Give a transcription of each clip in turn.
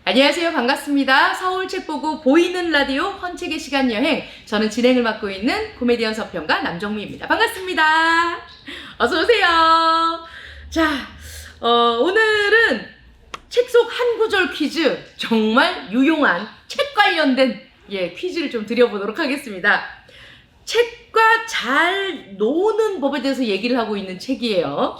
안녕하세요. 반갑습니다. 서울 책 보고 보이는 라디오 헌책의 시간 여행. 저는 진행을 맡고 있는 코미디언 서평가 남정미입니다. 반갑습니다. 어서 오세요. 자, 오늘은 책 속 한 구절 퀴즈, 정말 유용한 책 관련된 퀴즈를 좀 드려보도록 하겠습니다. 책과 잘 노는 법에 대해서 얘기를 하고 있는 책이에요.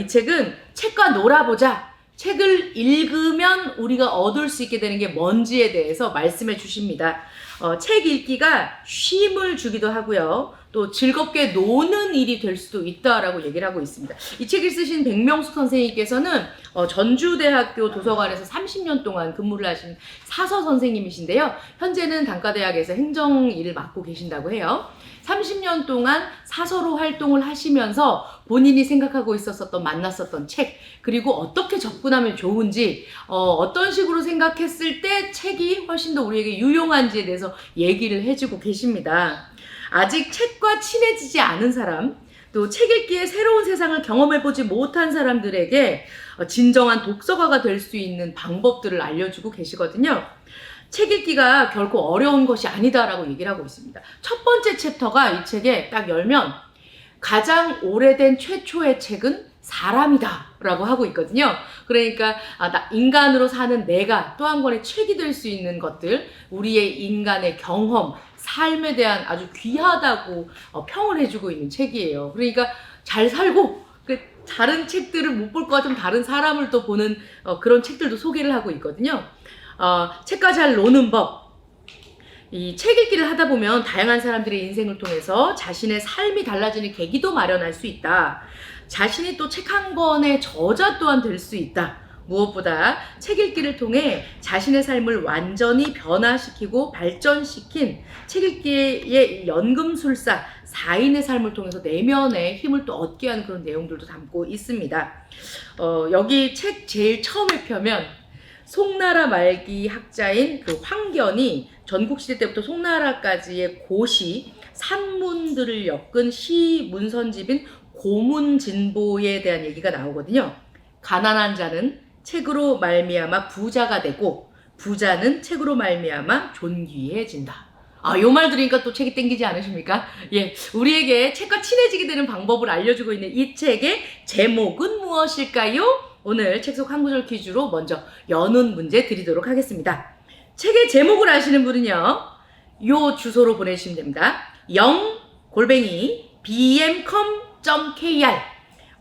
이 책은 책과 놀아보자. 책을 읽으면 우리가 얻을 수 있게 되는 게 뭔지에 대해서 말씀해 주십니다. 책 읽기가 쉼을 주기도 하고요. 또 즐겁게 노는 일이 될 수도 있다라고 얘기를 하고 있습니다. 이 책을 쓰신 백명숙 선생님께서는 전주대학교 도서관에서 30년 동안 근무를 하신 사서 선생님이신데요. 현재는 단과대학에서 행정 일을 맡고 계신다고 해요. 30년 동안 사서로 활동을 하시면서 본인이 생각하고 있었던 만났었던 책, 그리고 어떻게 접근하면 좋은지, 어떤 식으로 생각했을 때 책이 훨씬 더 우리에게 유용한지에 대해서 얘기를 해주고 계십니다. 아직 책과 친해지지 않은 사람, 또 책 읽기에 새로운 세상을 경험해보지 못한 사람들에게 진정한 독서가가 될 수 있는 방법들을 알려주고 계시거든요. 책 읽기가 결코 어려운 것이 아니다라고 얘기를 하고 있습니다. 첫 번째 챕터가 이 책에 딱 열면 가장 오래된 최초의 책은 사람이다 라고 하고 있거든요. 그러니까 인간으로 사는 내가 또 한 권의 책이 될 수 있는 것들, 우리의 인간의 경험, 삶에 대한 아주 귀하다고 평을 해주고 있는 책이에요. 그러니까 잘 살고 다른 책들을 못 볼 것 같으면 다른 사람을 또 보는 그런 책들도 소개를 하고 있거든요. 책과 잘 노는 법. 이 책 읽기를 하다 보면 다양한 사람들의 인생을 통해서 자신의 삶이 달라지는 계기도 마련할 수 있다. 자신이 또 책 한 권의 저자 또한 될 수 있다. 무엇보다 책 읽기를 통해 자신의 삶을 완전히 변화시키고 발전시킨 책 읽기의 연금술사 4인의 삶을 통해서 내면의 힘을 또 얻게 하는 그런 내용들도 담고 있습니다. 여기 책 제일 처음에 펴면 송나라 말기 학자인 그 황견이 전국시대 때부터 송나라까지의 고시, 산문들을 엮은 시 문선집인 고문진보에 대한 얘기가 나오거든요. 가난한 자는 책으로 말미암아 부자가 되고 부자는 책으로 말미암아 존귀해진다. 요 말 들으니까 또 책이 땡기지 않으십니까? 우리에게 책과 친해지게 되는 방법을 알려주고 있는 이 책의 제목은 무엇일까요? 오늘 책 속 한 구절 퀴즈로 먼저 여는 문제 드리도록 하겠습니다. 책의 제목을 아시는 분은요, 요 주소로 보내주시면 됩니다. young@bmcom.kr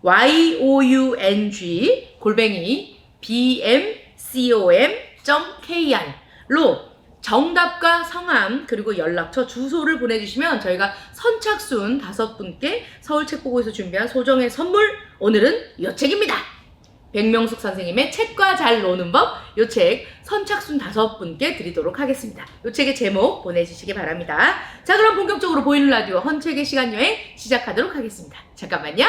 young@bmcom.kr로 정답과 성함 그리고 연락처 주소를 보내주시면 저희가 선착순 5분께 서울책보고에서 준비한 소정의 선물, 오늘은 이 책입니다. 백명숙 선생님의 책과 잘 노는 법, 이 책 선착순 5분께 드리도록 하겠습니다. 이 책의 제목 보내주시기 바랍니다. 자, 그럼 본격적으로 보이는 라디오 헌책의 시간 여행 시작하도록 하겠습니다. 잠깐만요.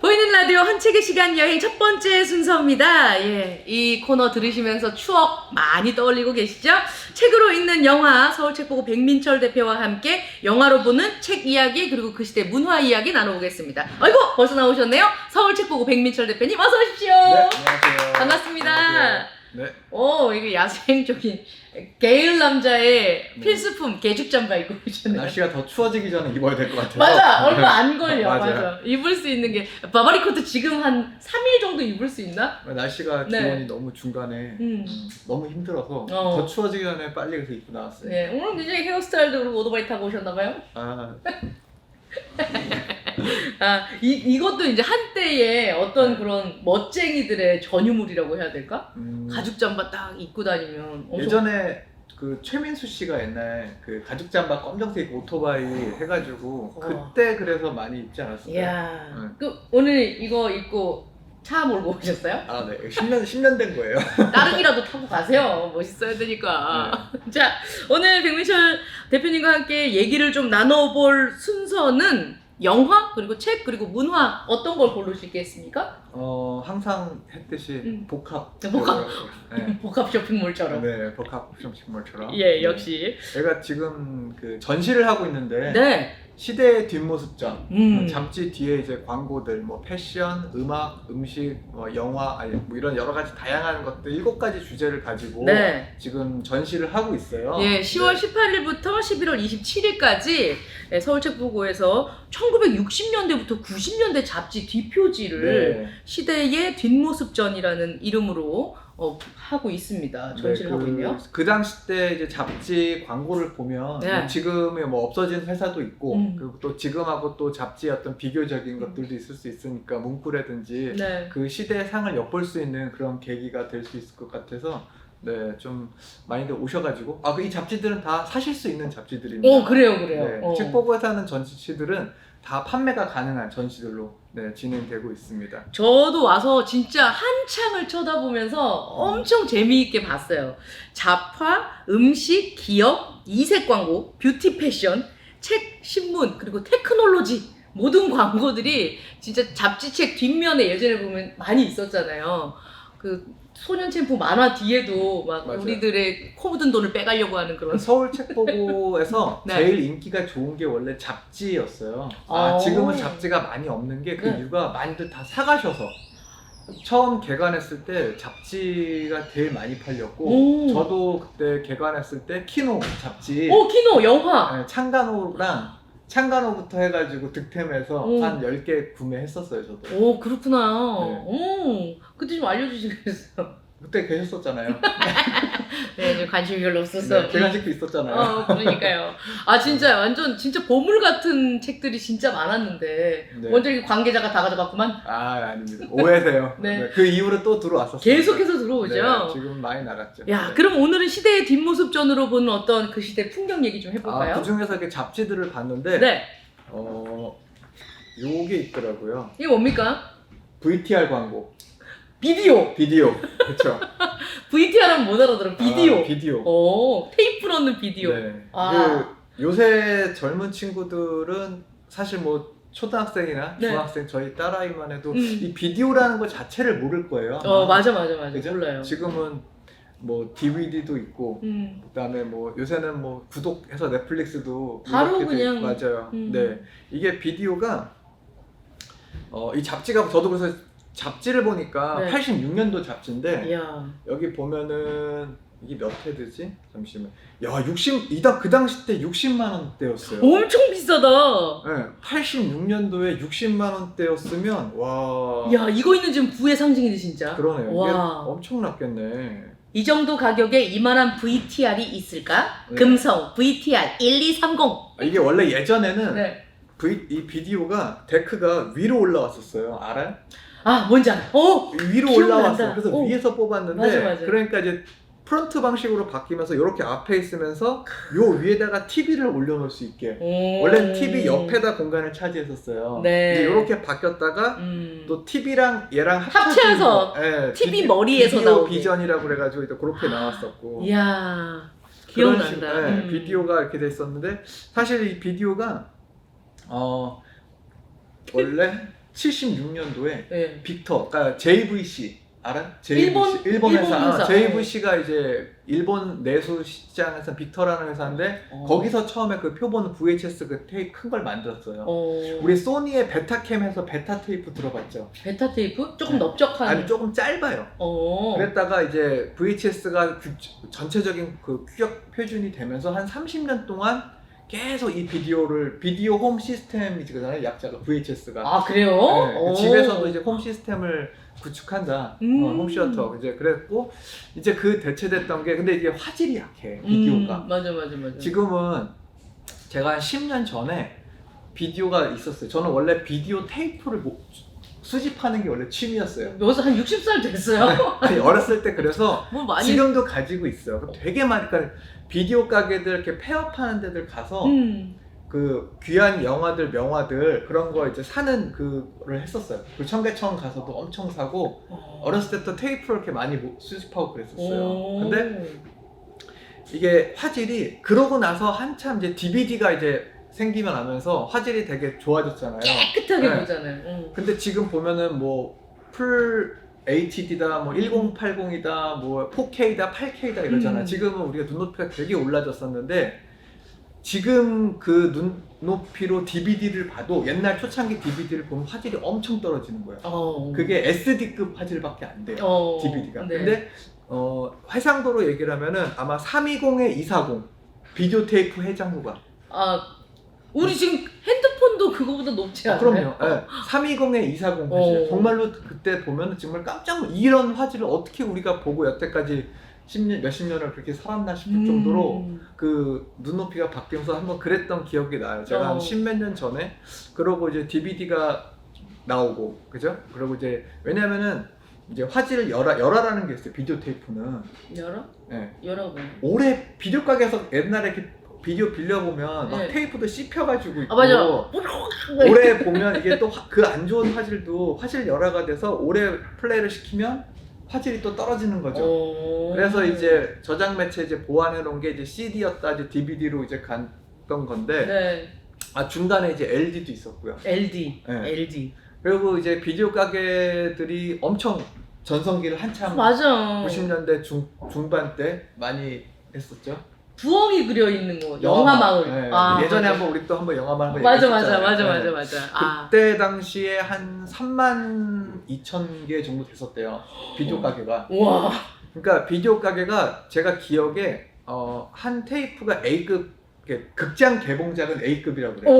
보이는 라디오 헌책의 시간 여행 첫 번째 순서입니다. 이 코너 들으시면서 추억 많이 떠올리고 계시죠? 책으로 읽는 영화, 서울책보고 백민철 대표와 함께 영화로 보는 책 이야기, 그리고 그 시대 문화 이야기 나눠보겠습니다. 아이고, 벌써 나오셨네요. 서울책보고 백민철 대표님 어서 오십시오. 네, 안녕하세요. 반갑습니다. 안녕하세요. 네. 이게 야생적인 게을 남자의 필수품 개죽 잠바 입고 오셨네요. 날씨가 더 추워지기 전에 입어야 될 것 같아요. 맞아, 얼마 안 걸려. 맞아요. 맞아. 입을 수 있는 게 바바리 코트 지금 한 3일 정도 입을 수 있나? 날씨가 네. 기온이 너무 중간에 너무 힘들어서 더 추워지기 전에 빨리 그래서 입고 나왔어요. 네, 오늘 굉장히 헤어스타일도 그렇고 오토바이 타고 오셨나봐요. 이것도 이제 한때의 어떤 그런 멋쟁이들의 전유물이라고 해야 될까? 가죽 잠바 딱 입고 다니면 엄청... 예전에 그 최민수 씨가 옛날 그 가죽 잠바 검정색 오토바이 해가지고 그때 그래서 많이 입지 않았어요? 이야, 오늘 이거 입고 차 몰고 오셨어요? 네. 10년 된 거예요. 따릉이라도 타고 가세요. 멋있어야 되니까. 네. 자, 오늘 백민철 대표님과 함께 얘기를 좀 나눠볼 순서는 영화, 그리고 책, 그리고 문화 어떤 걸 고르시겠습니까? 항상 했듯이 복합. 네. 복합 쇼핑몰처럼. 네, 복합 쇼핑몰처럼. 역시. 제가 지금 그 전시를 하고 있는데 네. 시대의 뒷모습전. 음. 잡지 뒤에 이제 광고들, 뭐 패션, 음악, 음식, 뭐 영화, 아니 뭐 이런 여러 가지 다양한 것들 7가지 주제를 가지고 네. 지금 전시를 하고 있어요. 예, 10월 네. 18일부터 11월 27일까지 서울책보고에서 1960년대부터 90년대 잡지 뒷표지를 네. 시대의 뒷모습전이라는 이름으로 하고 있습니다. 전시를 하고 있네요. 그 당시 때 이제 잡지 광고를 보면 네. 뭐 지금의 뭐 없어진 회사도 있고 그리고 또 지금하고 또 잡지의 어떤 비교적인 것들도 있을 수 있으니까 문구라든지 네. 그 시대의 상을 엿볼 수 있는 그런 계기가 될 수 있을 것 같아서 네, 좀 많이들 오셔가지고 이 잡지들은 다 사실 수 있는 잡지들입니다. 그래요. 네, 책보고에서 하는 전시들은 다 판매가 가능한 전시들로 네, 진행되고 있습니다. 저도 와서 진짜 한창을 쳐다보면서 엄청 재미있게 봤어요. 잡화, 음식, 기업, 이색 광고, 뷰티 패션, 책, 신문, 그리고 테크놀로지 모든 광고들이 진짜 잡지책 뒷면에 예전에 보면 많이 있었잖아요. 그 소년 챔프 만화 뒤에도 막 맞아요. 우리들의 코 묻은 돈을 빼가려고 하는 그런 서울 책보고에서 네. 제일 인기가 좋은 게 원래 잡지였어요. 지금은 잡지가 많이 없는 게 그 네. 이유가 많이들 다 사가셔서 처음 개관했을 때 잡지가 제일 많이 팔렸고 오. 저도 그때 개관했을 때 키노 잡지 키노 영화 네, 창간호부터 해가지고 득템해서 한 10개 구매했었어요 저도. 그렇구나. 네. 그때 좀 알려주시겠어요? 그때 계셨었잖아요. 네, 좀 관심이 별로 없어서. 네, 개관식도 있었잖아요. 그러니까요. 진짜 완전 진짜 보물 같은 책들이 진짜 많았는데 네. 먼저 이렇게 관계자가 다 가져갔구만. 아닙니다. 오해세요. 네. 네, 그 이후로 또 들어왔었어요. 계속해서 들어오죠. 네, 지금 많이 나갔죠. 야, 네. 그럼 오늘은 시대의 뒷모습전으로 보는 어떤 그 시대 풍경 얘기 좀 해볼까요? 그 중에서 이렇게 잡지들을 봤는데 네. 요게 있더라고요. 이게 뭡니까? VTR 광고. 비디오. 그렇죠. VTR 하면 못 알아들어. 비디오. 비디오. 테이프 넣는 비디오. 네. 요새 젊은 친구들은 사실 뭐 초등학생이나 네. 중학생 저희 딸아이만 해도 음. 이 비디오라는 거 자체를 모를 거예요. 맞아. 그죠? 몰라요. 지금은 뭐 DVD도 있고 그다음에 뭐 요새는 뭐 구독해서 넷플릭스도 바로 이렇게 그냥. 맞아요. 네, 이게 비디오가 이 잡지가 저도 그래서 잡지를 보니까 네. 86년도 잡지인데 이야. 여기 보면은 이게 몇 회드지? 잠시만. 야, 그 당시 때 60만 원대였어요. 엄청 비싸다. 네, 86년도에 60만 원대였으면 와. 야, 이거 있는 지금 부의 상징이네 진짜. 그러네요. 와. 이게 엄청났겠네. 이 정도 가격에 이만한 VTR이 있을까? 네. 금성 VTR 1230. 이게 원래 예전에는 네. 이 비디오가 데크가 위로 올라왔었어요. 알아요? 뭔지 알아. 위로 기억난다. 올라왔어요. 그래서 위에서 뽑았는데 맞아. 그러니까 이제 프런트 방식으로 바뀌면서 이렇게 앞에 있으면서 요 위에다가 TV를 올려놓을 수 있게. 원래는 TV 옆에다 공간을 차지했었어요. 네. 이제 이렇게 바뀌었다가 또 TV랑 얘랑 합쳐서 네, TV 머리에서 비디오 나오게. 비전이라고 그래가지고 이제 그렇게 나왔었고. 이야, 그런 기억난다. 비디오가 이렇게 돼 있었는데 사실 이 비디오가 원래 76년도에 네. 빅터, 그러니까 JVC 알아? 일본 회사. JVC가 이제 일본 내수 시장에서 빅터라는 회사인데 거기서 처음에 그 표본 VHS 그 테이프 큰 걸 만들었어요. 우리 소니의 베타캠에서 베타 테이프 들어봤죠? 베타 테이프? 조금 네. 넓적한. 아니 조금 짧아요. 그랬다가 이제 VHS가 전체적인 그 규격 표준이 되면서 한 30년 계속 이 비디오 홈 시스템이잖아요. 약자가 VHS가. 그래요? 네, 집에서도 이제 홈 시스템을 구축한다. 홈시어터. 이제 그랬고 이제 그 대체됐던 게 근데 이게 화질이 약해. 비디오가. 맞아. 지금은 제가 한 10년 전에 비디오가 있었어요. 저는 원래 비디오 테이프를 수집하는 게 원래 취미였어요. 여기서 한 60살 됐어요? 아니, 어렸을 때 그래서 뭐 많이. 지금도 가지고 있어요. 되게 많이. 그러니까 비디오 가게들 이렇게 폐업하는 데들 가서 그 귀한 영화들 명화들 그런 거 이제 사는 그를 했었어요. 그 청계천 가서도 엄청 사고 어렸을 때부터 테이프를 이렇게 많이 수집하고 그랬었어요. 근데 이게 화질이 그러고 나서 한참 이제 DVD가 이제 생기면 하면서 화질이 되게 좋아졌잖아요. 깨끗하게 보잖아요. 근데 지금 보면은 뭐 풀 HD다, 뭐 1080이다, 뭐 4K다, 8K다 이러잖아요. 지금은 우리가 눈높이가 되게 올라졌었는데 지금 그 눈높이로 DVD를 봐도 옛날 초창기 DVD를 보면 화질이 엄청 떨어지는 거예요. 그게 SD급 화질밖에 안 돼요. DVD가. 네. 근데 해상도로 얘기를 하면은 아마 320에 240 비디오 테이프 해상도가. 우리 지금 핸드폰도 그거보다 높지 않아요? 그럼요. 네. 320에 240 화질. 정말로 그때 보면 정말 이런 화질을 어떻게 우리가 보고 여태까지 몇십 년을 그렇게 살았나 싶을 정도로 그 눈높이가 바뀌면서 한번 그랬던 기억이 나요. 제가 한 10몇 년 전에. 그러고 이제 DVD가 나오고, 그죠? 그리고 이제 왜냐면은 이제 화질을 열화라는 게 있어요. 비디오 테이프는. 열어? 네. 열어. 오래 비디오 가게에서 옛날에 이렇게 비디오 빌려보면 막 네. 테이프도 씹혀가지고 있고. 맞아. 오래 보면 이게 또 그 안 좋은 화질도 화질 열화가 돼서 오래 플레이를 시키면 화질이 또 떨어지는 거죠. 그래서 이제 저장 매체 이제 보완해 놓은 게 이제 CD였다 이제 DVD로 이제 갔던 건데. 네. 중간에 이제 LD도 있었고요. LD. 네. LD. 그리고 이제 비디오 가게들이 엄청 전성기를 한참 맞아. 90년대 중반 때 많이 했었죠. 부엉이 그려 있는 거. 영화마을. 네. 맞아. 예전에 한번 우리 또 한번 영화마을 맞아. 그때 당시에 한 32,000개 정도 됐었대요. 비디오 가게가. 와. 그러니까 비디오 가게가 제가 기억에 한 테이프가 A급, 극장 개봉작은 A급이라고 그래요.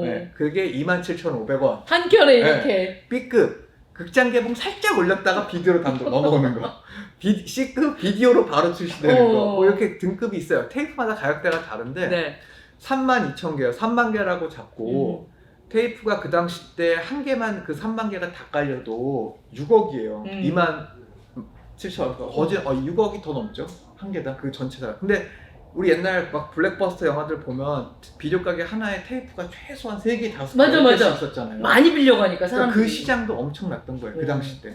네, 그게 27,500원. 한 켠에 이렇게. B급, 극장 개봉 살짝 올렸다가 비디오로 단독 넘어오는 거. C급 비디오로 바로 출시되는 거. 뭐 이렇게 등급이 있어요. 테이프마다 가격대가 다른데. 네. 32,000개요. 3만 개라고 잡고 테이프가 그 당시 때 한 개만 그 3만 개가 다 깔려도 6억이에요. 27,000원. 거진 6억이 더 넘죠. 한 개당 그 전체 다. 근데 우리 옛날 막 블랙버스터 영화들 보면 비디오 가게 하나에 테이프가 최소한 3개, 5개 있었잖아요. 많이 빌려가니까 사람들이. 그러니까 그 시장도 엄청났던 거예요. 그 당시 때.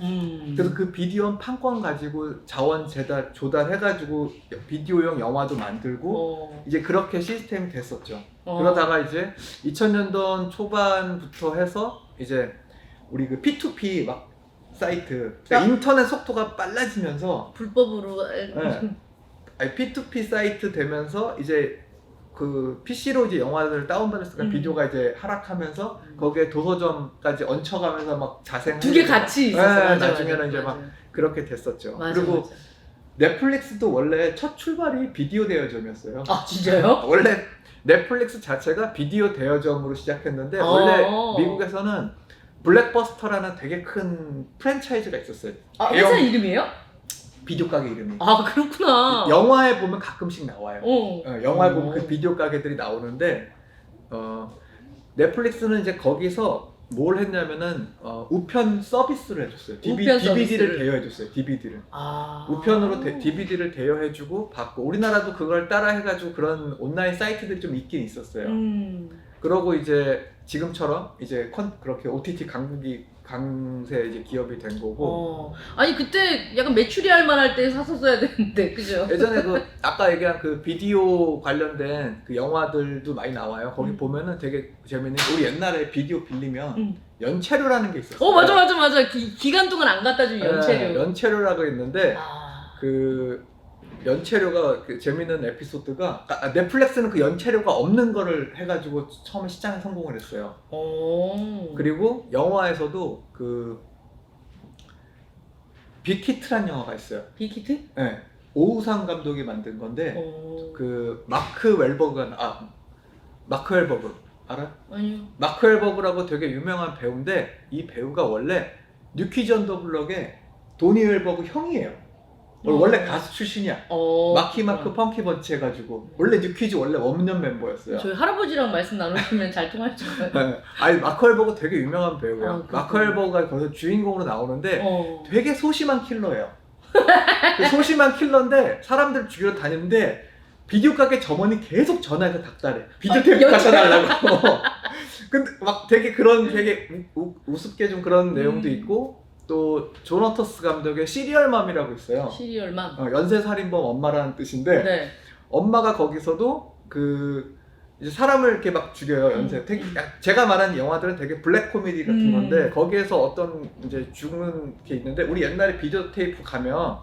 그래서 그 비디오 판권 가지고 자원 조달해가지고 비디오용 영화도 만들고 이제 그렇게 시스템이 됐었죠. 그러다가 이제 2000년도 초반부터 해서 이제 우리 그 P2P 막 사이트, 그러니까 인터넷 속도가 빨라지면서 불법으로. P2P 사이트 되면서 이제 그 PC로 이제 영화를 다운받았으니까 비디오가 이제 하락하면서 거기에 도서점까지 얹혀가면서 막 자생하는 두 개 같이 있었어요. 나중에는 이제 막 그렇게 됐었죠. 그리고 넷플릭스도 원래 첫 출발이 비디오 대여점이었어요. 진짜요? 원래 넷플릭스 자체가 비디오 대여점으로 시작했는데 원래 미국에서는 블랙버스터라는 되게 큰 프랜차이즈가 있었어요. 회사 이름이에요? 비디오 가게 이름이. 그렇구나. 영화에 보면 가끔씩 나와요. 영화에 보면 그 비디오 가게들이 나오는데 넷플릭스는 이제 거기서 뭘 했냐면은 우편 서비스를 해줬어요. DVD를 대여해줬어요. DVD를. 우편으로 DVD를 대여해주고 받고 우리나라도 그걸 따라해가지고 그런 온라인 사이트들이 좀 있긴 있었어요. 그러고 이제 지금처럼 이제 그렇게 OTT 강세 이제 기업이 된 거고. 아니 그때 약간 메추리알 만할 때 샀었어야 되는데, 그죠? 예전에 그 아까 얘기한 그 비디오 관련된 그 영화들도 많이 나와요. 거기 보면은 되게 재밌는 게 우리 옛날에 비디오 빌리면 연체료라는 게 있었어요. 맞아. 기간 동안 안 갖다 준 연체료. 연체료라고 있는데 그 연체료가 그 재밌는 에피소드가 넷플릭스는 그 연체료가 없는 거를 해가지고 처음에 시장에 성공을 했어요. 그리고 영화에서도 그 빅히트란 영화가 있어요. 빅히트? 네. 오우상 감독이 만든 건데 그 마크 웰버그 알아? 아니요. 마크 웰버그라고 되게 유명한 배우인데 이 배우가 원래 뉴키즈 언더 블럭의 도니 웰버그 형이에요. 원래 가수 출신이야. 마키 마크 펑키 번치 해가지고 원래 뉴키즈 원래 원년 멤버였어요. 저희 할아버지랑 말씀 나누시면 잘 통할 줄 알아요. 네. 아니 마크 웰버그 되게 유명한 배우예요. 마크 웰버그가 거기서 주인공으로 나오는데 되게 소심한 킬러예요. 그 소심한 킬러인데 사람들 죽이러 다니는데 비디오 가게 점원이 계속 전화해서 닥달해. 비디오 테이프 갖다 달라고. 근데 막 되게 그런 되게 우습게 좀 그런 내용도 있고. 또 존 워터스 감독의 시리얼맘이라고 있어요. 시리얼맘. 연쇄살인범 엄마라는 뜻인데 네. 엄마가 거기서도 그 이제 사람을 이렇게 막 죽여요. 연쇄. 되게 제가 말한 영화들은 되게 블랙 코미디 같은 건데 거기에서 어떤 이제 죽는 게 있는데 우리 옛날에 비디오 테이프 가면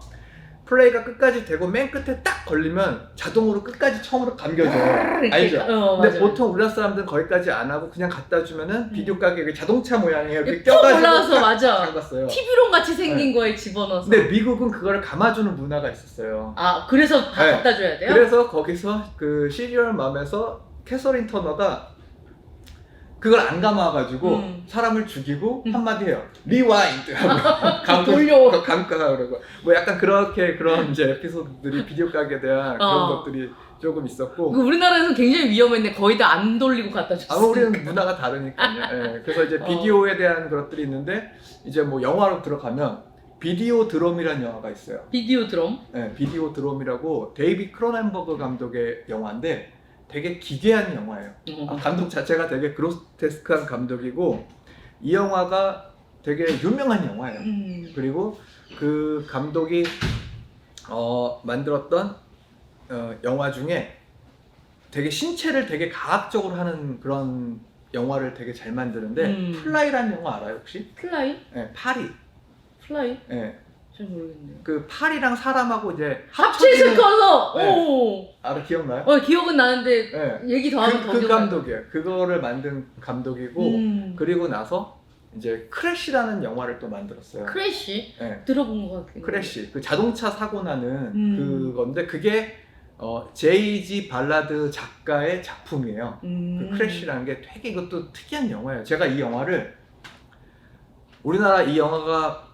플레이가 끝까지 되고 맨 끝에 딱 걸리면 자동으로 끝까지 처음으로 감겨져. 알죠? 근데 맞아요. 보통 우리나라 사람들은 거기까지 안 하고 그냥 갖다 주면은 비디오 가게에 그 자동차 모양이에요. 이렇게 쭉 껴가지고 올라와서 딱 맞아. 잠갔어요. TV롱 같이 생긴 거에 집어넣어서. 근데 미국은 그거를 감아주는 문화가 있었어요. 아 그래서 다 네. 갖다 줘야 돼요? 그래서 거기서 그 시리얼 맘에서 캐서린 터너가 그걸 안 감아가지고 사람을 죽이고 한마디 해요. 리와인드 하고 돌려. 감가 그러고 뭐 약간 그렇게 그런 이제 에피소드들이 비디오 가게에 대한 그런 것들이 조금 있었고. 우리나라에서는 굉장히 위험했네. 거의 다 안 돌리고 갖다 줬어. 아마 우리는 문화가 다르니까요. 예, 그래서 이제 비디오에 대한 것들이 있는데 이제 뭐 영화로 들어가면 비디오 드럼이라는 영화가 있어요. 비디오 드럼? 네, 비디오 드럼이라고 데이비 크로넨버그 감독의 영화인데 되게 기괴한 영화예요. 감독 자체가 되게 그로테스크한 감독이고 이 영화가 되게 유명한 영화예요. 그리고 그 감독이 만들었던 영화 중에 되게 신체를 되게 과학적으로 하는 그런 영화를 되게 잘 만드는데 플라이라는 영화 알아요 혹시? 플라이? 네, 파리. 플라이? 네. 잘 모르겠네요. 그 파리랑 사람하고 이제 합쳐서 커서. 네. 오. 알아 기억나요? 기억은 나는데 네. 얘기 더 하면 더 그 기억나. 감독이에요. 그거를 만든 감독이고 그리고 나서 이제 크래쉬라는 영화를 또 만들었어요. 크래쉬? 네. 들어본 것 같아요. 크래쉬. 그 자동차 사고 나는 그건데 그게 제이지 발라드 작가의 작품이에요. 그 크래쉬라는 게 되게 이것도 특이한 영화예요. 제가 이 영화를 우리나라 이 영화가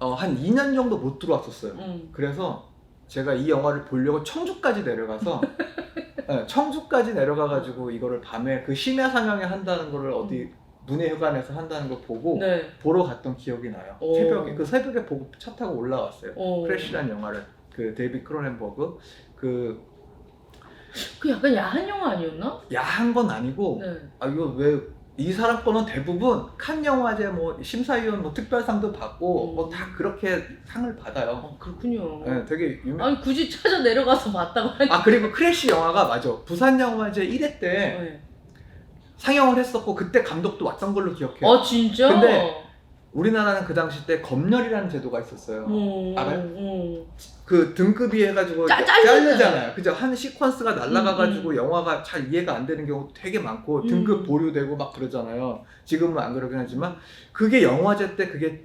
한 2년 정도 못 들어왔었어요. 그래서 제가 이 영화를 보려고 청주까지 내려가서 네, 청주까지 내려가가지고 이거를 밤에 그 심야 상영회 한다는 거를 어디 문예회관에서 한다는 걸 보고 네. 보러 갔던 기억이 나요. 새벽에 보고 차 타고 올라왔어요. 크래쉬라는 영화를 그 데이비 크로넨버그 그 약간 야한 영화 아니었나? 야한 건 아니고 네. 이거 왜 이 사람 거는 대부분 칸 영화제 뭐 심사위원 뭐 특별상도 받고 뭐 다 그렇게 상을 받아요. 그렇군요. 네, 되게 유명. 아니 굳이 찾아 내려가서 봤다고 하니. 그리고 크래쉬 영화가 맞아. 부산 영화제 1회 때 네. 상영을 했었고 그때 감독도 왔던 걸로 기억해요. 진짜? 근데 우리나라는 그 당시 때 검열이라는 제도가 있었어요. 알아요? 그 등급이 해가지고 자르잖아요. 그죠? 한 시퀀스가 날아가가지고 영화가 잘 이해가 안 되는 경우 되게 많고 등급 보류되고 막 그러잖아요. 지금은 안 그러긴 하지만 그게 영화제 때 그게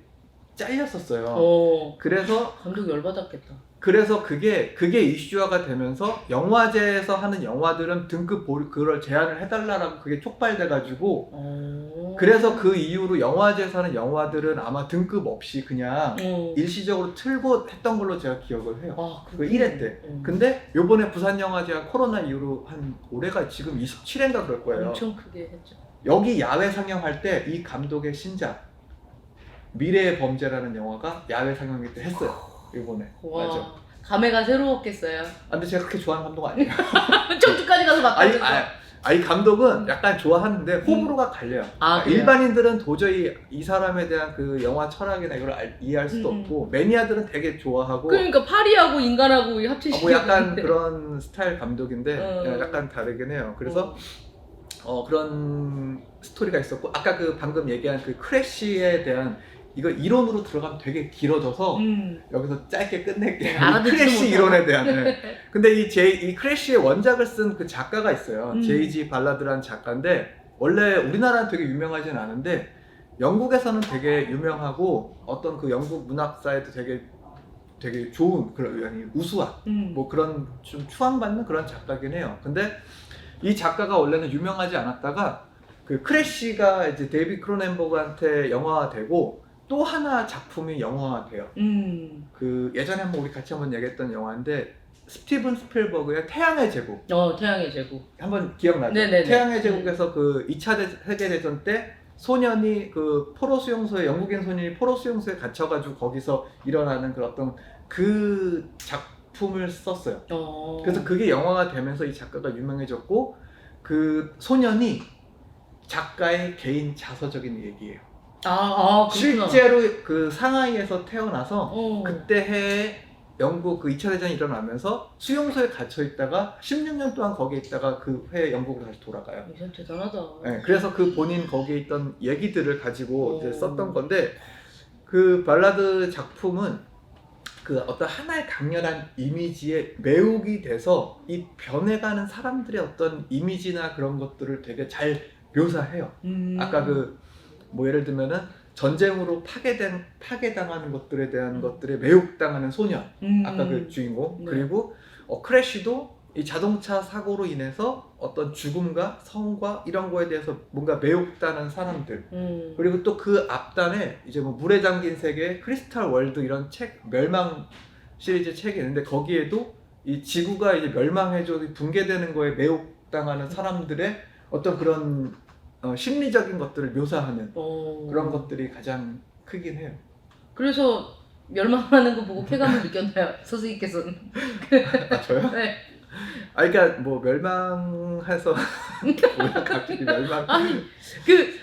잘렸었어요. 그래서 감독이 열받았겠다. 그래서 그게 이슈화가 되면서 영화제에서 하는 영화들은 등급 보류 그걸 제한을 해달라고 그게 촉발돼가지고 그래서 그 이후로 영화제에서 하는 영화들은 아마 등급 없이 그냥 일시적으로 틀고 했던 걸로 제가 기억을 해요. 그 1회 때. 근데 요번에 부산영화제가 코로나 이후로 한 올해가 지금 27회인가 그럴 거예요. 엄청 크게 했죠. 여기 야외 상영할 때 이 감독의 신작 미래의 범죄라는 영화가 야외 상영일 때 했어요. 이번에. 와, 맞아. 감회가 새로웠겠어요. 근데 제가 그렇게 좋아하는 감독 아니에요. 청주까지 가서 봤다고. 이 감독은 약간 좋아하는데 호불호가 갈려요. 일반인들은 도저히 이 사람에 대한 그 영화 철학이나 이걸 이해할 수도 없고 매니아들은 되게 좋아하고. 그러니까 파리하고 인간하고 합치시키고. 뭐 약간 그런 스타일 감독인데 약간 다르긴 해요. 그래서 그런 스토리가 있었고 아까 그 방금 얘기한 그 크래쉬에 대한 이거 이론으로 들어가면 되게 길어져서 여기서 짧게 끝낼게요. 크래쉬 이론에 대한. 근데 이 크래쉬의 원작을 쓴 그 작가가 있어요. 제이지 발라드라는 작가인데 원래 우리나라는 되게 유명하진 않은데 영국에서는 되게 유명하고 어떤 그 영국 문학사에도 되게 좋은 그런 우수한 뭐 그런 좀 추앙받는 그런 작가긴 해요. 근데 이 작가가 원래는 유명하지 않았다가 그 크래쉬가 이제 데이비 크로넨버그한테 영화화되고 또 하나 작품이 영화화돼요. 그 예전에 한번 우리 같이 한번 얘기했던 영화인데 스티븐 스필버그의 태양의 제국. 태양의 제국. 한번 기억나죠? 네네네. 태양의 제국에서 그 2차 세계대전 때 소년이 그 포로 수용소에 영국인 소년이 포로 수용소에 갇혀가지고 거기서 일어나는 그 어떤 그 작품을 썼어요. 그래서 그게 영화가 되면서 이 작가가 유명해졌고 그 소년이 작가의 개인 자서적인 얘기예요. 실제로 그 상하이에서 태어나서 그때 해에 영국 그 2차 대전이 일어나면서 수용소에 갇혀 있다가 16년 동안 거기에 있다가 그 해에 영국으로 다시 돌아가요. 대단하다. 네, 그래서 그 본인 거기에 있던 얘기들을 가지고 이제 썼던 건데 그 발라드 작품은 그 어떤 하나의 강렬한 이미지에 매혹이 돼서 이 변해가는 사람들의 어떤 이미지나 그런 것들을 되게 잘 묘사해요. 아까 그 뭐 예를 들면은 전쟁으로 파괴당하는 것들에 대한 것들에 매혹당하는 소년, 아까 그 주인공, 네. 그리고 크래쉬도 이 자동차 사고로 인해서 어떤 죽음과 성과 이런 거에 대해서 뭔가 매혹당하는 사람들, 그리고 또 그 앞단에 이제 뭐 물에 잠긴 세계, 크리스탈 월드 이런 책, 멸망 시리즈 책이 있는데 거기에도 이 지구가 이제 멸망해져 붕괴되는 거에 매혹당하는 사람들의 어떤 그런 심리적인 것들을 묘사하는 그런 것들이 가장 크긴 해요. 그래서 멸망하는 거 보고 쾌감을 느꼈나요? 스승님께서는? 아 저요? 네. 아 그러니까 뭐 멸망해서 뭐야 갑자기 멸망. 아니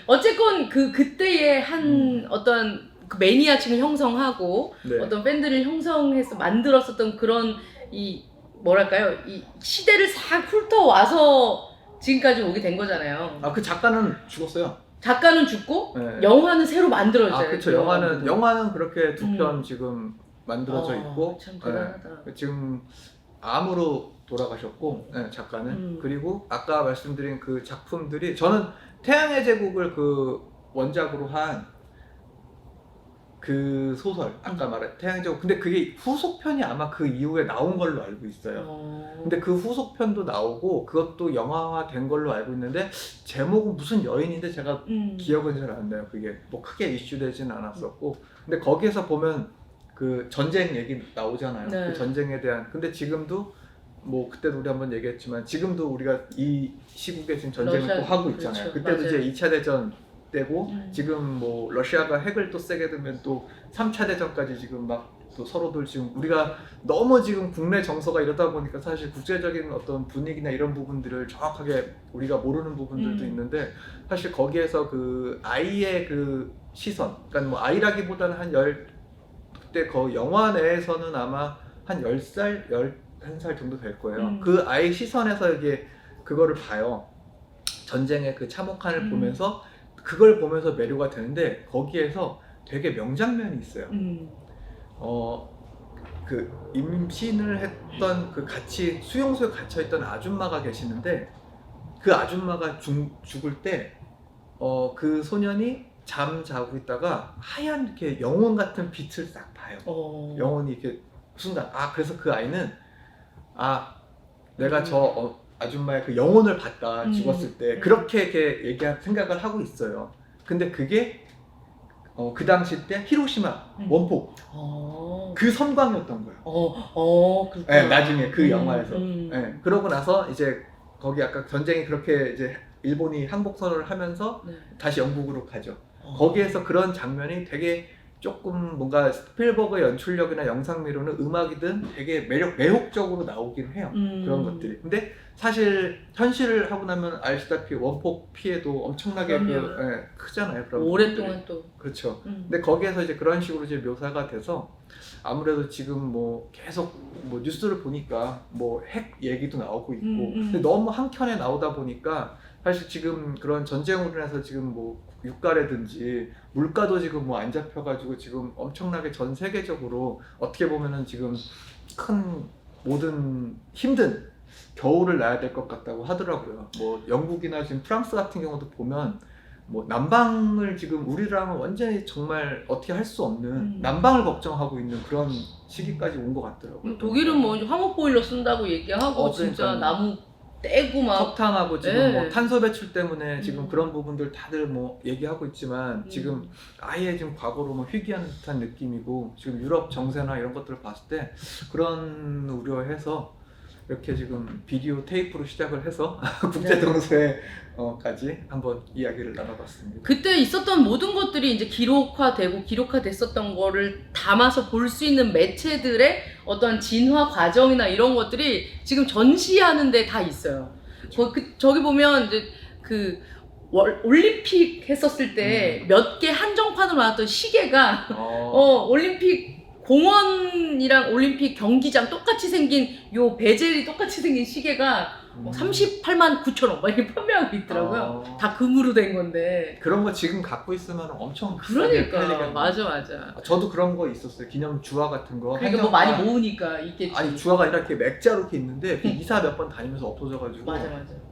어쨌건 그때의 한 어떤 그 매니아층을 형성하고 네. 어떤 팬들을 형성해서 만들었었던 그런 이 뭐랄까요, 이 시대를 싹 훑어와서 지금까지 오게 된 거잖아요. 아 그 작가는 죽었어요. 작가는 죽고 네. 영화는 새로 만들어져요. 아 그렇죠. 영화는 그렇게 두 편 지금 만들어져 있고 참 대단하다. 네. 지금 암으로 돌아가셨고 네, 작가는. 그리고 아까 말씀드린 그 작품들이 저는 태양의 제국을 그 원작으로 한 그 소설 아까 말한 태양의 제국, 근데 그게 후속편이 아마 그 이후에 나온 걸로 알고 있어요. 근데 그 후속편도 나오고 그것도 영화화 된 걸로 알고 있는데 제목은 무슨 여인인데 제가 기억은 잘 안 나요. 그게 뭐 크게 이슈되지는 않았었고, 근데 거기에서 보면 그 전쟁 얘기 나오잖아요. 네. 그 전쟁에 대한. 근데 지금도 뭐 그때도 우리 한번 얘기했지만 지금도 우리가 이 시국에 지금 전쟁을 또 하고 있잖아요. 그렇죠. 그때도 맞아요. 이제 2차 대전 때고 지금 뭐 러시아가 핵을 또 세게 들면 또 3차 대전까지 지금 막 또 서로들 지금 우리가 너무 지금 국내 정서가 이러다 보니까 사실 국제적인 어떤 분위기나 이런 부분들을 정확하게 우리가 모르는 부분들도 있는데, 사실 거기에서 그 아이의 그 시선, 그러니까 뭐 아이라기보다는 한 그때 그 영화 내에서는 아마 한 10살, 11살 정도 될 거예요. 그 아이 시선에서 이게 그거를 봐요. 전쟁의 그 참혹함을 보면서 그걸 보면서 매료가 되는데 거기에서 되게 명장면이 있어요. 그 임신을 했던 그 같이 수용소에 갇혀있던 아줌마가 계시는데 그 아줌마가 죽을 때 그 소년이 잠자고 있다가 하얀 이렇게 영혼 같은 빛을 싹 봐요. 영혼이 이렇게 순간 그래서 그 아이는 내가 저 아줌마의 그 영혼을 봤다 죽었을 때 그렇게 이렇게 생각을 하고 있어요. 근데 그게 그 당시 때 히로시마 원폭 그 선광이었던 거예요. 네, 나중에 그 영화에서. 네, 그러고 나서 이제 거기 아까 전쟁이 그렇게 이제 일본이 항복 선언을 하면서 다시 영국으로 가죠. 거기에서 그런 장면이 되게 조금 뭔가 스필버그의 연출력이나 영상미로는 음악이든 되게 매혹적으로 나오긴 해요. 그런 것들이. 근데 사실 현실을 하고 나면 아시다시피 원폭 피해도 엄청나게 크잖아요. 그런 오랫동안 것들이. 또. 그렇죠. 근데 거기에서 이제 그런 식으로 이제 묘사가 돼서 아무래도 지금 뭐 계속 뭐 뉴스를 보니까 뭐 핵 얘기도 나오고 있고 근데 너무 한켠에 나오다 보니까 사실 지금 그런 전쟁으로 인해서 지금 뭐 유가라든지 물가도 지금 뭐 안 잡혀가지고 지금 엄청나게 전 세계적으로 어떻게 보면은 지금 큰 모든 힘든 겨울을 나야 될 것 같다고 하더라고요. 뭐 영국이나 지금 프랑스 같은 경우도 보면 뭐 난방을 지금 우리랑은 완전히 정말 어떻게 할 수 없는 난방을 걱정하고 있는 그런 시기까지 온 것 같더라고요. 독일은 뭐 화목 보일러 쓴다고 얘기하고 진짜 나무 떼고 막 석탄하고 지금 뭐 탄소 배출 때문에 지금 그런 부분들 다들 뭐 얘기하고 있지만 지금 아예 지금 과거로 뭐 회귀하는 듯한 느낌이고, 지금 유럽 정세나 이런 것들을 봤을 때 그런 우려해서 이렇게 지금 비디오 테이프로 시작을 해서 국제동서회까지 한번 이야기를 나눠봤습니다. 그때 있었던 모든 것들이 이제 기록화됐었던 거를 담아서 볼 수 있는 매체들의 어떤 진화 과정이나 이런 것들이 지금 전시하는 데 다 있어요. 저기 보면 이제 그 올림픽 했었을 때 몇 개 한정판으로 나왔던 시계가 올림픽 공원이랑 올림픽 경기장 똑같이 생긴 요 베젤이 똑같이 생긴 시계가 38만 9천 원 막 이렇게 판매하고 있더라고요. 다 금으로 된 건데. 그런 거 지금 갖고 있으면 엄청 비싸게 그러니까 팔리겠네. 맞아. 저도 그런 거 있었어요. 기념 주화 같은 거. 그러니까 뭐 많이 모으니까 있겠지. 아니 주화가 아니라 이렇게 맥자로 이렇게 있는데 이사 몇 번 다니면서 없어져가지고. 맞아.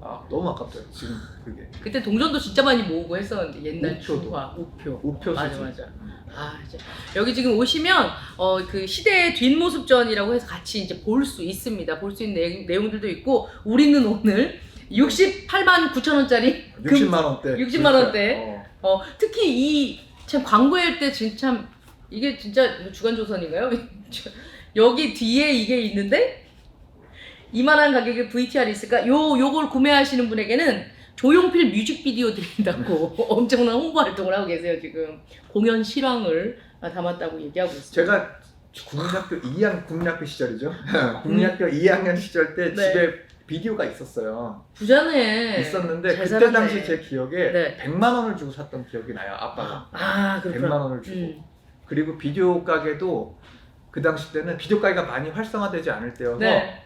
아 너무 아깝더요 지금 그게. 그때 동전도 진짜 많이 모으고 했었는데 옛날 우표도. 주화, 우표. 우표 맞아. 수지. 아 이제 여기 지금 오시면 그 시대의 뒷모습전이라고 해서 같이 이제 볼 수 있습니다. 볼 수 있는 내용들도 있고 우리는 오늘 68만 9천 원짜리 60만 원대. 60만 원대. 특히 이 참 광고할 때 진짜 이게 진짜 주간조선인가요? 여기 뒤에 이게 있는데 이만한 가격에 VTR이 있을까? 요걸 구매하시는 분에게는 조용필 뮤직비디오 드린다고 엄청난 홍보 활동을 하고 계세요. 지금 공연 실황을 담았다고 얘기하고 있어요. 제가 국민학교 시절이죠. 국민학교 2학년 시절 때 네. 집에 비디오가 있었어요. 부자네. 있었는데 잘 그때 살았네. 당시 제 기억에 네. 100만 원을 주고 샀던 기억이 나요. 아빠가. 그렇구나. 100만 원을 주고. 그리고 비디오 가게도 그 당시 때는 비디오 가게가 많이 활성화되지 않을 때여서 네.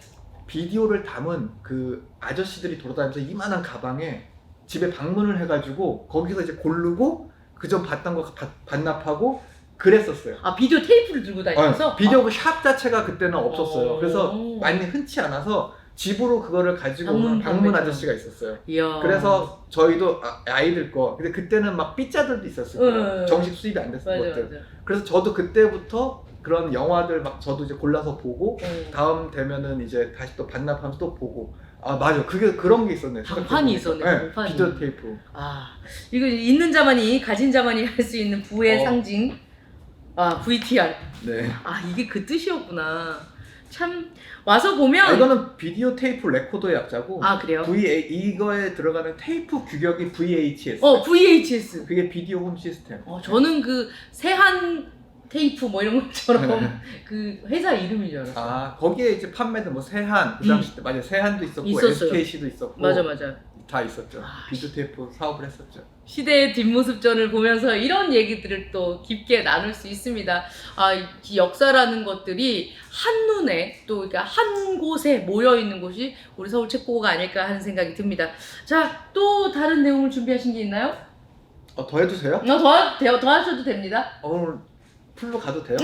비디오를 담은 그 아저씨들이 돌아다니면서 이만한 가방에 집에 방문을 해가지고 거기서 이제 고르고 그전 봤던 거 반납하고 그랬었어요. 비디오 테이프를 들고 다니면서? 비디오 샵 자체가 그때는 없었어요. 그래서 오. 많이 흔치 않아서 집으로 그거를 가지고 오는 방문 아저씨가 있었어요. 이야. 그래서 저희도 아이들 거 근데 그때는 막 삐짜들도 있었을 거예요. 정식 수입이 안 됐을 것들. 맞아. 그래서 저도 그때부터 그런 영화들 막 저도 이제 골라서 보고 다음 되면은 이제 다시 또 반납하면서 또 보고 맞아 그게 그런 게 있었네. 방판이 있었네. 방판이. 비디오 테이프. 이거 있는 자만이 가진 자만이 할 수 있는 부의 상징. VTR. 네. 이게 그 뜻이었구나. 참 와서 보면 이거는 비디오 테이프 레코더의 약자고. 그래요? 이거에 들어가는 테이프 규격이 VHS. VHS. 그게 비디오 홈 시스템. 저는 그 세한 테이프 뭐 이런 것처럼 그 회사 이름인 줄 알았어요. 거기에 이제 판매도 뭐 세한 그 당시 때 맞아 세한도 있었고 있었어요. SKC도 있었고 맞아. 다 있었죠. 비디오 테이프 사업을 했었죠. 시대의 뒷모습전을 보면서 이런 얘기들을 또 깊게 나눌 수 있습니다. 이 역사라는 것들이 한눈에 또 그러니까 한 곳에 모여 있는 곳이 우리 서울 책보고가 아닐까 하는 생각이 듭니다. 자, 또 다른 내용을 준비하신 게 있나요? 더 해주세요? 더 하셔도 됩니다. 오늘 풀로 가도 돼요?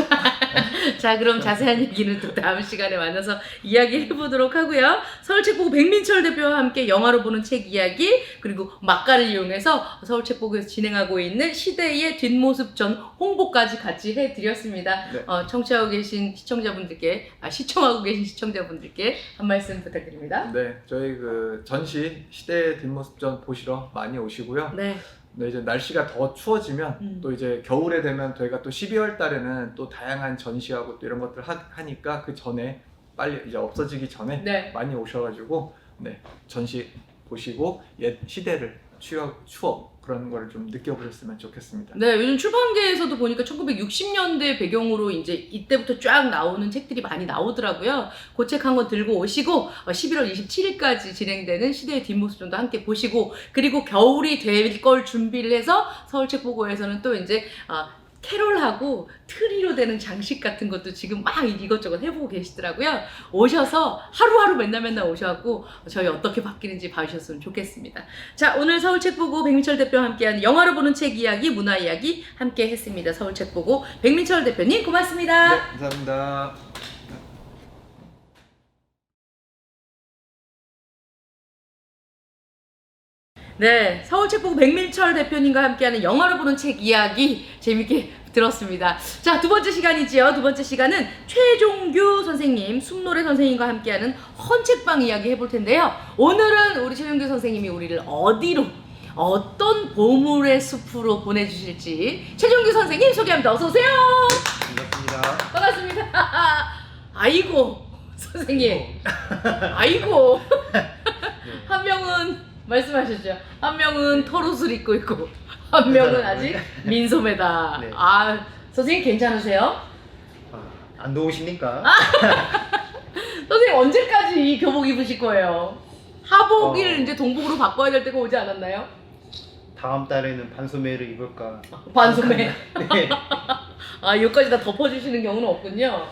자, 그럼 자세한 얘기는 또 다음 시간에 만나서 이야기해보도록 하고요. 서울책보고 백민철 대표와 함께 영화로 보는 책 이야기 그리고 막간을 이용해서 서울책보고에서 진행하고 있는 시대의 뒷모습 전 홍보까지 같이 해드렸습니다. 네. 청취하고 계신 시청자분들께 시청하고 계신 시청자분들께 한 말씀 부탁드립니다. 네, 저희 그 전시 시대의 뒷모습전 보시러 많이 오시고요. 네. 네, 이제 날씨가 더 추워지면 또 이제 겨울에 되면 저희가 또 12월 달에는 또 다양한 전시하고 또 이런 것들 하니까 그 전에 빨리 이제 없어지기 전에 네. 많이 오셔가지고 전시 보시고 옛 시대를 추억 그런 걸 좀 느껴보셨으면 좋겠습니다. 네, 요즘 출판계에서도 보니까 1960년대 배경으로 이제 이때부터 쫙 나오는 책들이 많이 나오더라고요. 그 책 한 권 들고 오시고 11월 27일까지 진행되는 시대의 뒷모습전도 함께 보시고 그리고 겨울이 될 걸 준비를 해서 서울책보고에서는 또 이제 캐롤하고 트리로 되는 장식 같은 것도 지금 막 이것저것 해보고 계시더라고요. 오셔서 하루하루 맨날 오셔갖고 저희 어떻게 바뀌는지 봐주셨으면 좋겠습니다. 자, 오늘 서울책보고 백민철 대표와 함께한 영화로 보는 책 이야기, 문화 이야기 함께 했습니다. 서울책보고 백민철 대표님 고맙습니다. 네, 감사합니다. 네, 서울책보고 백민철 대표님과 함께하는 영화로 보는 책 이야기 재밌게 들었습니다. 자, 두 번째 시간이지요. 두 번째 시간은 최종규 선생님, 숨노래 선생님과 함께하는 헌책방 이야기 해볼 텐데요. 오늘은 우리 최종규 선생님이 우리를 어디로, 어떤 보물의 숲으로 보내주실지 최종규 선생님 소개합니다. 어서 오세요. 반갑습니다. 반갑습니다. 아이고 선생님. 아이고. 한 명은 말씀하셨죠. 한 명은 털옷을 입고 있고 한 명은 아직 민소매다. 네. 선생님 괜찮으세요? 안 더우십니까? 선생님 언제까지 이 교복 입으실 거예요? 하복을 이제 동복으로 바꿔야 될 때가 오지 않았나요? 다음 달에는 반소매를 입을까? 반소매. 네. 여기까지 다 덮어주시는 경우는 없군요.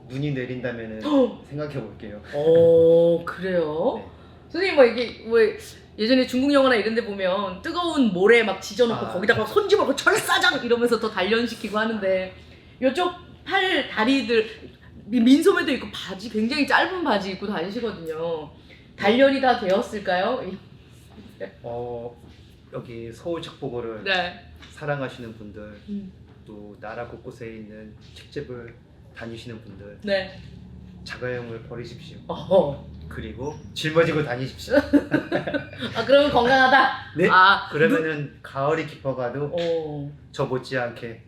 눈이 내린다면은 생각해 볼게요. 그래요? 네. 선생님 뭐 이게 뭐 예전에 중국 영화나 이런 데 보면 뜨거운 모래 막 지져놓고 거기다가 손 집어넣고 철사장 이러면서 더 단련시키고 하는데 요쪽 팔 다리들 민소매도 있고 바지 굉장히 짧은 바지 입고 다니시거든요. 단련이 다 되었을까요? 여기 서울 책보고를 네. 사랑하시는 분들, 또 나라 곳곳에 있는 책집을 다니시는 분들, 네. 자가용을 버리십시오. 어허. 그리고 짊어지고 다니십시오. 그러면 건강하다. 네. 그러면은 가을이 깊어가도 저 못지않게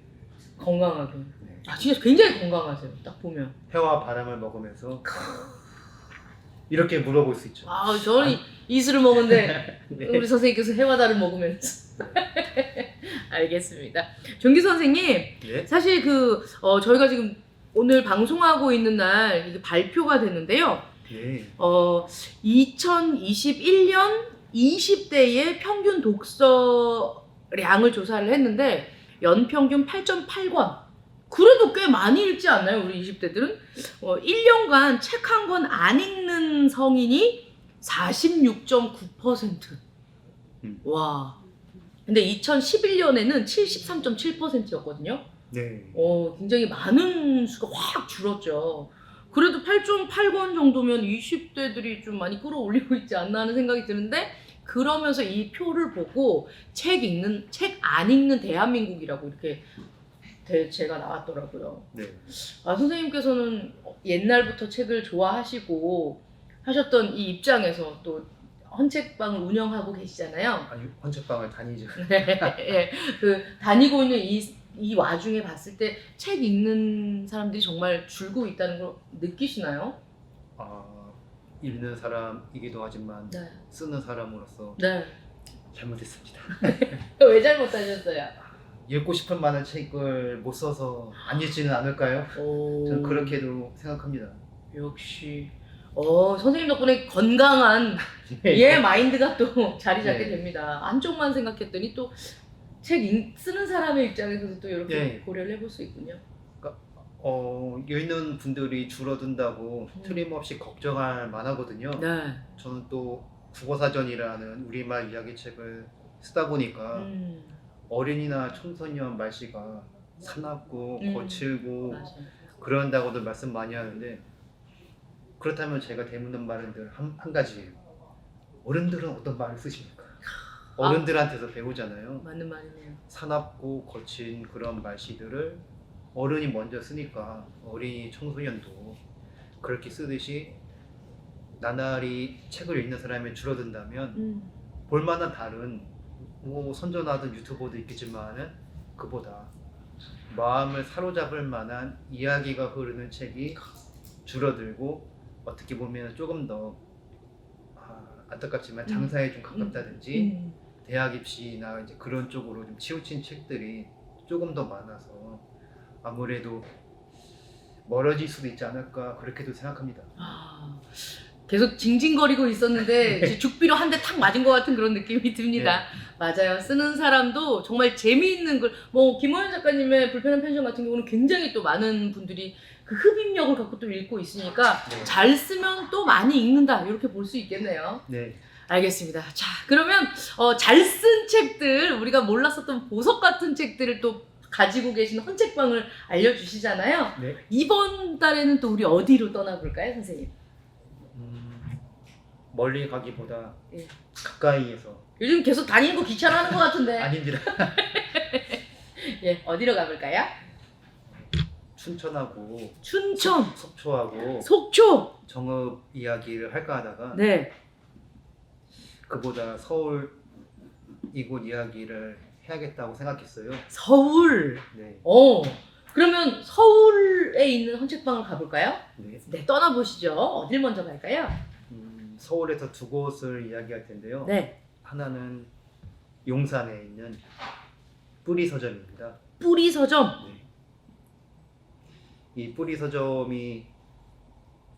건강하게. 네. 진짜 굉장히 건강하세요. 딱 보면. 해와 바람을 먹으면서 이렇게 물어볼 수 있죠. 저는 이슬을 먹는데 네. 우리 선생님께서 해와다를 먹으면서. 알겠습니다. 종기 선생님, 네. 사실 저희가 지금 오늘 방송하고 있는 날 이게 발표가 됐는데요. 네. 2021년 20대의 평균 독서량을 조사를 했는데 연평균 8.8권. 그래도 꽤 많이 읽지 않나요, 우리 20대들은? 1년간 책 한 권 안 읽는 성인이 46.9%. 와. 근데 2011년에는 73.7%였거든요. 네. 굉장히 많은 수가 확 줄었죠. 그래도 8.8권 정도면 20대들이 좀 많이 끌어올리고 있지 않나 하는 생각이 드는데, 그러면서 이 표를 보고 책 안 읽는 대한민국이라고 이렇게 대체가 나왔더라고요. 네. 선생님께서는 옛날부터 책을 좋아하시고 하셨던 이 입장에서 또 헌책방을 운영하고 계시잖아요. 아니, 헌책방을 다니죠. 예, 다니고 있는 이 와중에 봤을 때 책 읽는 사람들이 정말 줄고 있다는 걸 느끼시나요? 읽는 사람이기도 하지만 네. 쓰는 사람으로서 네. 잘못했습니다. 왜 잘못하셨어요? 읽고 싶은 많은 책을 못 써서 안 읽지는 않을까요? 저는 그렇게도 생각합니다. 역시 선생님 덕분에 건강한 마인드가 또 자리 잡게 됩니다. 안쪽만 생각했더니 또 책 쓰는 사람의 입장에서도 또 이렇게 고려를 해볼 수 있군요. 읽는 분들이 줄어든다고 틀림없이 걱정할 만하거든요. 네. 저는 또 국어사전이라는 우리말 이야기책을 쓰다 보니까 어린이나 청소년 말씨가 사납고 거칠고 맞아요. 그런다고도 말씀 많이 하는데, 그렇다면 제가 되묻는 말은 늘 한 가지예요. 어른들은 어떤 말을 쓰십니까? 어른들한테서 배우잖아요. 맞는 말이네요. 사납고 거친 그런 말씨들을 어른이 먼저 쓰니까 어린이 청소년도 그렇게 쓰듯이 나날이 책을 읽는 사람이 줄어든다면 볼만한 다른 선전하던 유튜버도 있겠지만은 그보다 마음을 사로잡을 만한 이야기가 흐르는 책이 줄어들고, 어떻게 보면 조금 더 안타깝지만 장사에 좀 가깝다든지 대학 입시나 이제 그런 쪽으로 좀 치우친 책들이 조금 더 많아서 아무래도 멀어질 수도 있지 않을까, 그렇게도 생각합니다. 계속 징징거리고 있었는데 죽비로 한 대 탁 맞은 것 같은 그런 느낌이 듭니다. 맞아요. 쓰는 사람도 정말 재미있는 글, 김호연 작가님의 불편한 펜션 같은 경우는 굉장히 또 많은 분들이 그 흡입력을 갖고 또 읽고 있으니까 잘 쓰면 또 많이 읽는다, 이렇게 볼 수 있겠네요. 네. 알겠습니다. 자, 그러면 잘 쓴 책들, 우리가 몰랐었던 보석 같은 책들을 또 가지고 계신 헌책방을 알려주시잖아요. 네. 이번 달에는 또 우리 어디로 떠나볼까요, 선생님? 멀리 가기보다 가까이에서. 요즘 계속 다니는 거 귀찮아하는 것 같은데. 아닙니다. 어디로 가볼까요? 춘천하고 춘천, 속초하고 속초. 정읍 이야기를 할까 하다가 네. 그보다 서울 이곳 이야기를 해야겠다고 생각했어요. 서울. 네. 그러면 서울에 있는 헌책방을 가볼까요? 네. 떠나보시죠. 어딜 먼저 갈까요? 서울에서 두 곳을 이야기할 텐데요. 네. 하나는 용산에 있는 뿌리 서점입니다. 뿌리 서점. 네. 이 뿌리 서점이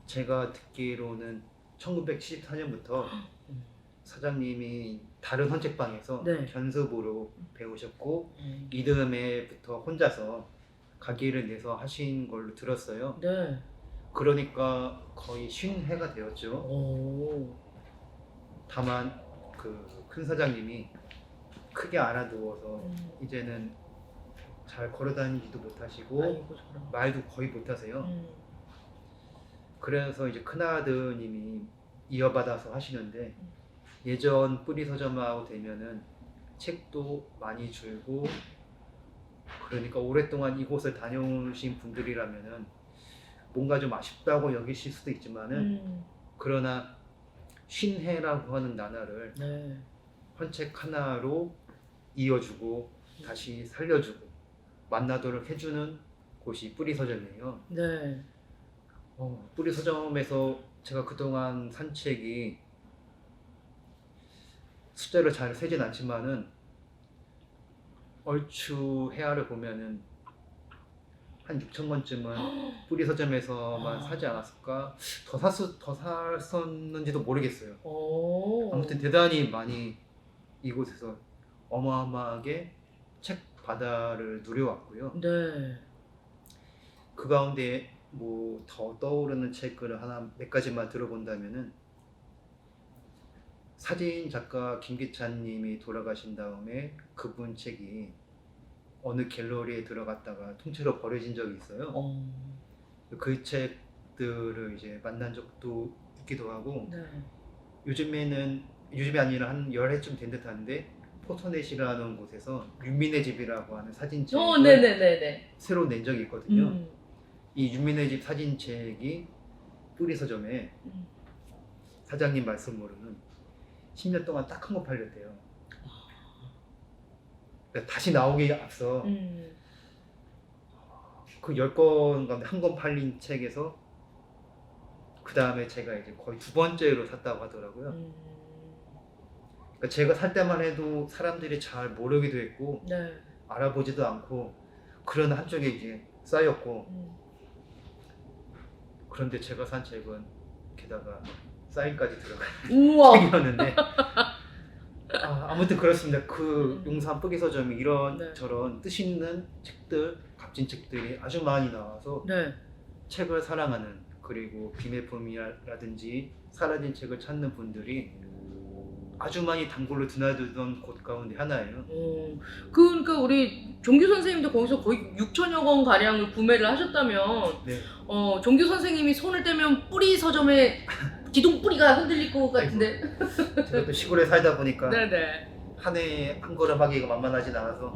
제가 듣기로는 1974년부터 사장님이 다른 헌책방에서 견습으로 배우셨고 이듬해부터 혼자서 가게를 내서 하신 걸로 들었어요. 네. 그러니까 거의 50회가 되었죠. 오. 다만 그 큰 사장님이 크게 알아두어서 이제는 잘 걸어다니지도 못하시고 아이고 저런. 말도 거의 못하세요. 음. 그래서 이제 큰아드님이 이어받아서 하시는데 예전 뿌리 서점하고 되면은 책도 많이 줄고 그러니까 오랫동안 이곳을 다녀오신 분들이라면은 뭔가 좀 아쉽다고 여기실 수도 있지만은 그러나 50회라고 하는 나날을 네. 헌책 하나로 이어주고 다시 살려주고 만나도록 해주는 곳이 뿌리 서점이에요. 네. 뿌리 서점에서 제가 그동안 산 책이 숫자를 잘 세진 않지만은 얼추 헤아를 보면은 한 6,000권쯤은 뿌리 서점에서만 사지 않았을까? 더 샀었는지도 모르겠어요. 오. 아무튼 대단히 많이 이곳에서 어마어마하게 책 바다를 누려왔고요. 네. 그 가운데 뭐 더 떠오르는 책을 하나 몇 가지만 들어본다면은 사진 작가 김기찬님이 돌아가신 다음에 그분 책이 어느 갤러리에 들어갔다가 통째로 버려진 적이 있어요. 그 책들을 이제 만난 적도 있기도 하고 네. 요즘이 아니라 한 10회쯤 된 듯한데 포토넷이라는 곳에서 윤민의 집이라고 하는 사진책을 네네네네. 새로 낸 적이 있거든요. 이 윤민의 집 사진책이 뿌리 서점에 사장님 말씀으로는 10년 동안 딱 한 권 팔렸대요. 그러니까 다시 나오기 앞서 그 10권 가운데 한 권 팔린 책에서 그 다음에 제가 이제 거의 두 번째로 샀다고 하더라고요. 그러니까 제가 살 때만 해도 사람들이 잘 모르기도 했고 네. 알아보지도 않고 그런 한쪽에 이제 쌓였고 그런데 제가 산 책은 게다가 사인까지 들어간 우와. 책이었는데 아무튼 그렇습니다. 그 용산 뿌리 서점이 이런 네. 저런 뜻 있는 책들, 값진 책들이 아주 많이 나와서 네. 책을 사랑하는 그리고 비매품이라든지 사라진 책을 찾는 분들이 아주 많이 단골로 드나들던 곳 가운데 하나예요. 그러니까 우리 종규 선생님도 거기서 거의 6천여 권 가량을 구매를 하셨다면, 네. 종규 선생님이 손을 떼면 뿌리 서점에 기둥 뿌리가 흔들릴 것 같은데. 제가 또 시골에 살다 보니까 네네. 한 해에 한 걸음 하기가 만만하진 않아서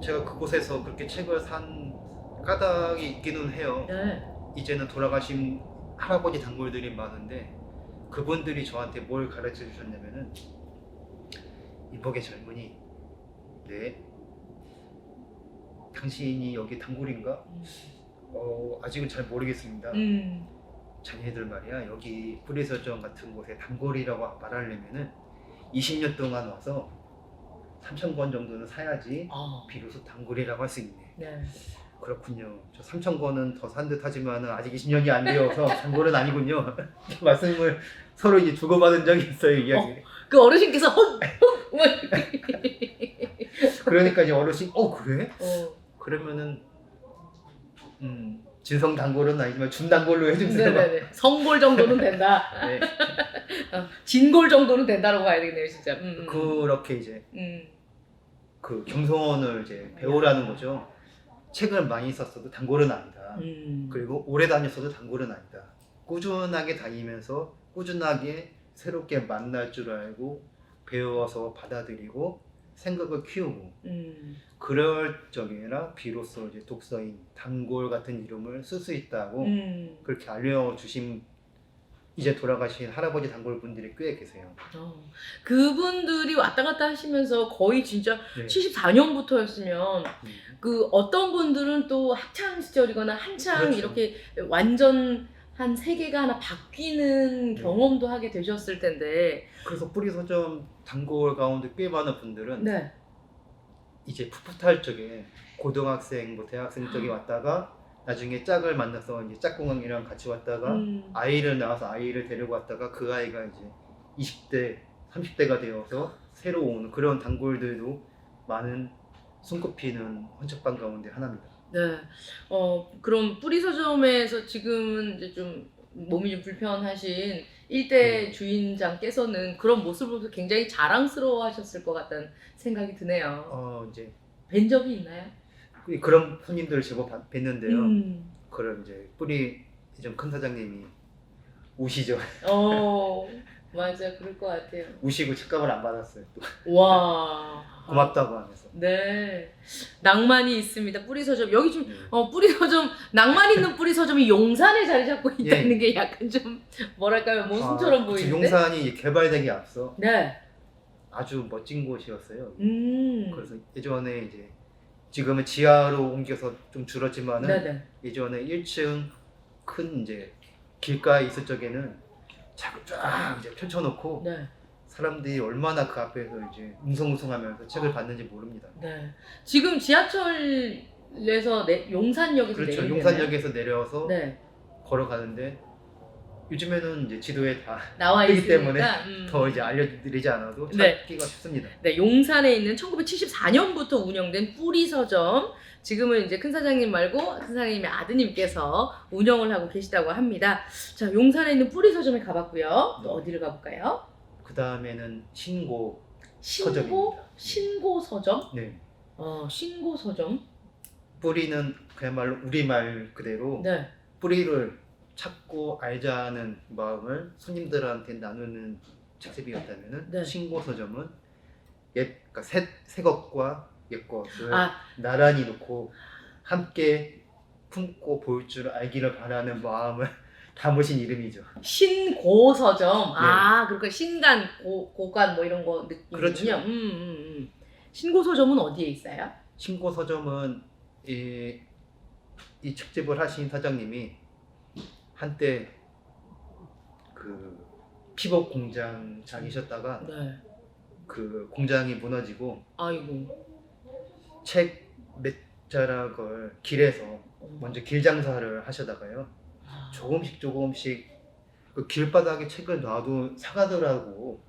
제가 그곳에서 그렇게 책을 산 까닭이 있기는 해요. 네. 이제는 돌아가신 할아버지 단골들이 많은데 그분들이 저한테 뭘 가르쳐 주셨냐면은 이복의 젊은이, 네, 당신이 여기 단골인가? 아직은 잘 모르겠습니다. 자네들 말이야 여기 뿌리 서점 같은 곳에 단골이라고 말하려면은 20년 동안 와서 3,000권 정도는 사야지 비로소 단골이라고 할 수 있네. 네. 그렇군요. 저 3,000권은 더 산 듯 하지만 아직 20년이 안 되어서 단골은 아니군요. 말씀을 서로 이제 주고받은 적이 있어요, 이야기. 그 어르신께서 그러니까 이제 어르신, 그래? 그러면은 진성 단골은 아니지만 준단골로 해주세요. 네네네. 성골 정도는 된다. 네. 진골 정도는 된다라고 봐야 되겠네요, 진짜. 그렇게 이제 그 겸손을 이제 배우라는 거죠. 책을 많이 썼어도 단골은 아니다. 그리고 오래 다녔어도 단골은 아니다. 꾸준하게 다니면서 꾸준하게 새롭게 만날 줄 알고 배워서 받아들이고 생각을 키우고 그럴 적에나 비로소 이제 독서인 단골 같은 이름을 쓸 수 있다고 그렇게 알려주신 이제 돌아가신 할아버지 단골 분들이 꽤 계세요. 그분들이 왔다 갔다 하시면서 거의 진짜 네. 74년부터였으면 그 어떤 분들은 또 학창 시절이거나 한창 그렇죠. 이렇게 완전 한 세계가 하나 바뀌는 경험도 하게 되셨을 텐데. 그래서 뿌리 서점 단골 가운데 꽤 많은 분들은 네. 이제 풋풋할 적에 고등학생, 뭐 대학생 쪽에 왔다가 나중에 짝을 만나서 이제 짝꿍이랑 같이 왔다가 아이를 낳아서 아이를 데리고 왔다가 그 아이가 이제 20대, 30대가 되어서 새로 오는 그런 단골들도 많은 손꼽히는 헌책방 가운데 하나입니다. 네. 그럼 뿌리 서점에서 지금은 이제 좀 몸이 좀 불편하신 일대 주인장께서는 그런 모습을 보면서 굉장히 자랑스러워 하셨을 것 같다는 생각이 드네요. 이제 뵌 적이 있나요? 그런 손님들을 제법 뵀는데요. 음. 그럼 이제 뿌리 좀 큰 사장님이 우시죠. 맞아. 그럴 것 같아요. 우시고 책값을 안 받았어요. 또 와. 고맙다고 하면서. 네. 낭만이 있습니다. 뿌리 서점. 여기 좀, 네. 뿌리 서점, 낭만 있는 뿌리 서점이 용산에 자리 잡고 있다는 예. 게 약간 좀, 뭐랄까요, 모순처럼 그치, 보이는데. 용산이 개발되기 앞서 네. 아주 멋진 곳이었어요. 그래서 그래서 예전에 이제 지금은 지하로 옮겨서 좀 줄었지만은 네네. 예전에 1층 큰 이제 길가에 있을 적에는 책을 쫙 이제 펼쳐놓고 네. 사람들이 얼마나 그 앞에서 이제 웅성웅성하면서 책을 봤는지 모릅니다. 네. 지금 지하철에서 용산역에서 그렇죠. 내리면 용산역에서 내려서 네. 걸어가는데 요즘에는 이제 지도에 다 나와 뜨기 있으니까 때문에 더 이제 알려드리지 않아도 네. 찾기가 쉽습니다. 네, 용산에 있는 1974년부터 운영된 뿌리 서점. 지금은 이제 큰 사장님 말고 큰 사장님의 아드님께서 운영을 하고 계시다고 합니다. 자, 용산에 있는 뿌리 서점에 가봤고요. 또 어디를 가볼까요? 그 다음에는 신고 신고 서점입니다. 신고 서점. 네. 신고 서점. 뿌리는 그야말로 우리말 그대로 네. 뿌리를 찾고 알자는 마음을 손님들한테 나누는 책집이었다면은 네. 신고 서점은 그러니까 새 것과 옛 것을 아, 나란히 놓고 함께 품고 볼 줄 알기를 바라는 마음을 담으신 이름이죠. 신고 서점. 네. 그러니까 신간, 고간 뭐 이런 거 느낌이군요. 그렇죠. 신고 서점은 어디에 있어요? 신고 서점은 이 책집을 하신 사장님이 한때 그 피복 공장장이셨다가 네. 그 공장이 무너지고 아이고. 책 몇 자락을 길에서 먼저 길 장사를 하시다가요. 조금씩 그 길바닥에 책을 놔도 사가더라고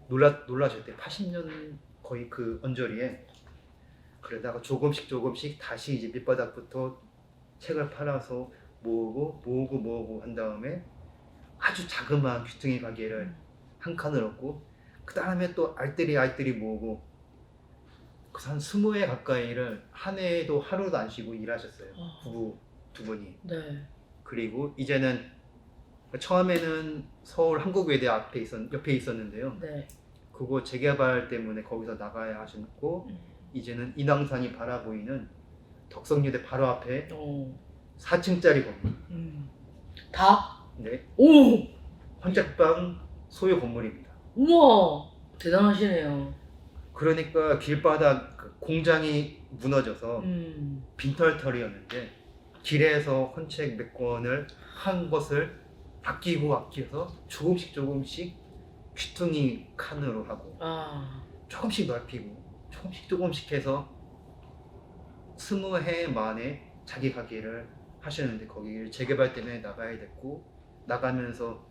놀라셨대. 80년 거의 그 언저리에. 그러다가 조금씩 다시 이제 밑바닥부터 책을 팔아서 모으고 한 다음에 아주 자그마한 귀퉁이 가게를 한 칸을 얻고 그 다음에 또 알뜰히 모으고 한 20회 가까이를 한 해에도 하루도 안 쉬고 일하셨어요. 부부 두 분이. 네. 그리고 이제는 처음에는 서울 한국외대 옆에 있었는데요. 네. 그거 재개발 때문에 거기서 나가야 하셨고 이제는 인왕산이 바라보이는 덕성여대 바로 앞에 4층짜리 건물. 다? 네. 오! 헌책방 소유 건물입니다. 우와! 대단하시네요. 그러니까 길바닥 그 공장이 무너져서 빈털터리였는데 길에서 헌책 몇 권을 한 것을 아껴서 조금씩 귀퉁이 칸으로 하고 조금씩 넓히고 조금씩 해서 20해 만에 자기 가게를 하셨는데 거기를 재개발 때문에 나가야 됐고 나가면서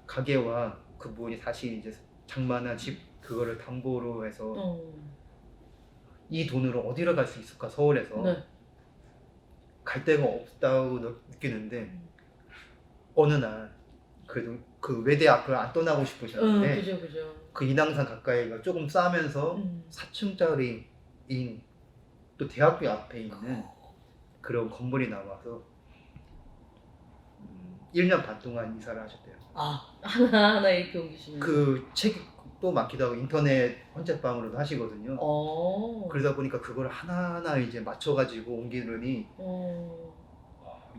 가게와 그분이 다시 이제 장만한 집 그거를 담보로 해서 이 돈으로 어디로 갈 수 있을까 서울에서 네. 갈 데가 없다고 느끼는데 어느 날 그래도 그 외대 앞을 안 떠나고 싶으셨는데 그죠. 그 인왕산 가까이가 조금 싸면서 4층짜리인 또 대학교 앞에 있는 그런 건물이 나와서 1년 반 동안 이사를 하셨대요. 하나 이렇게 옮기시면. 그 책도 많기도 하고 인터넷 헌책방으로도 하시거든요. 그러다 보니까 그걸 하나하나 이제 맞춰가지고 옮기느니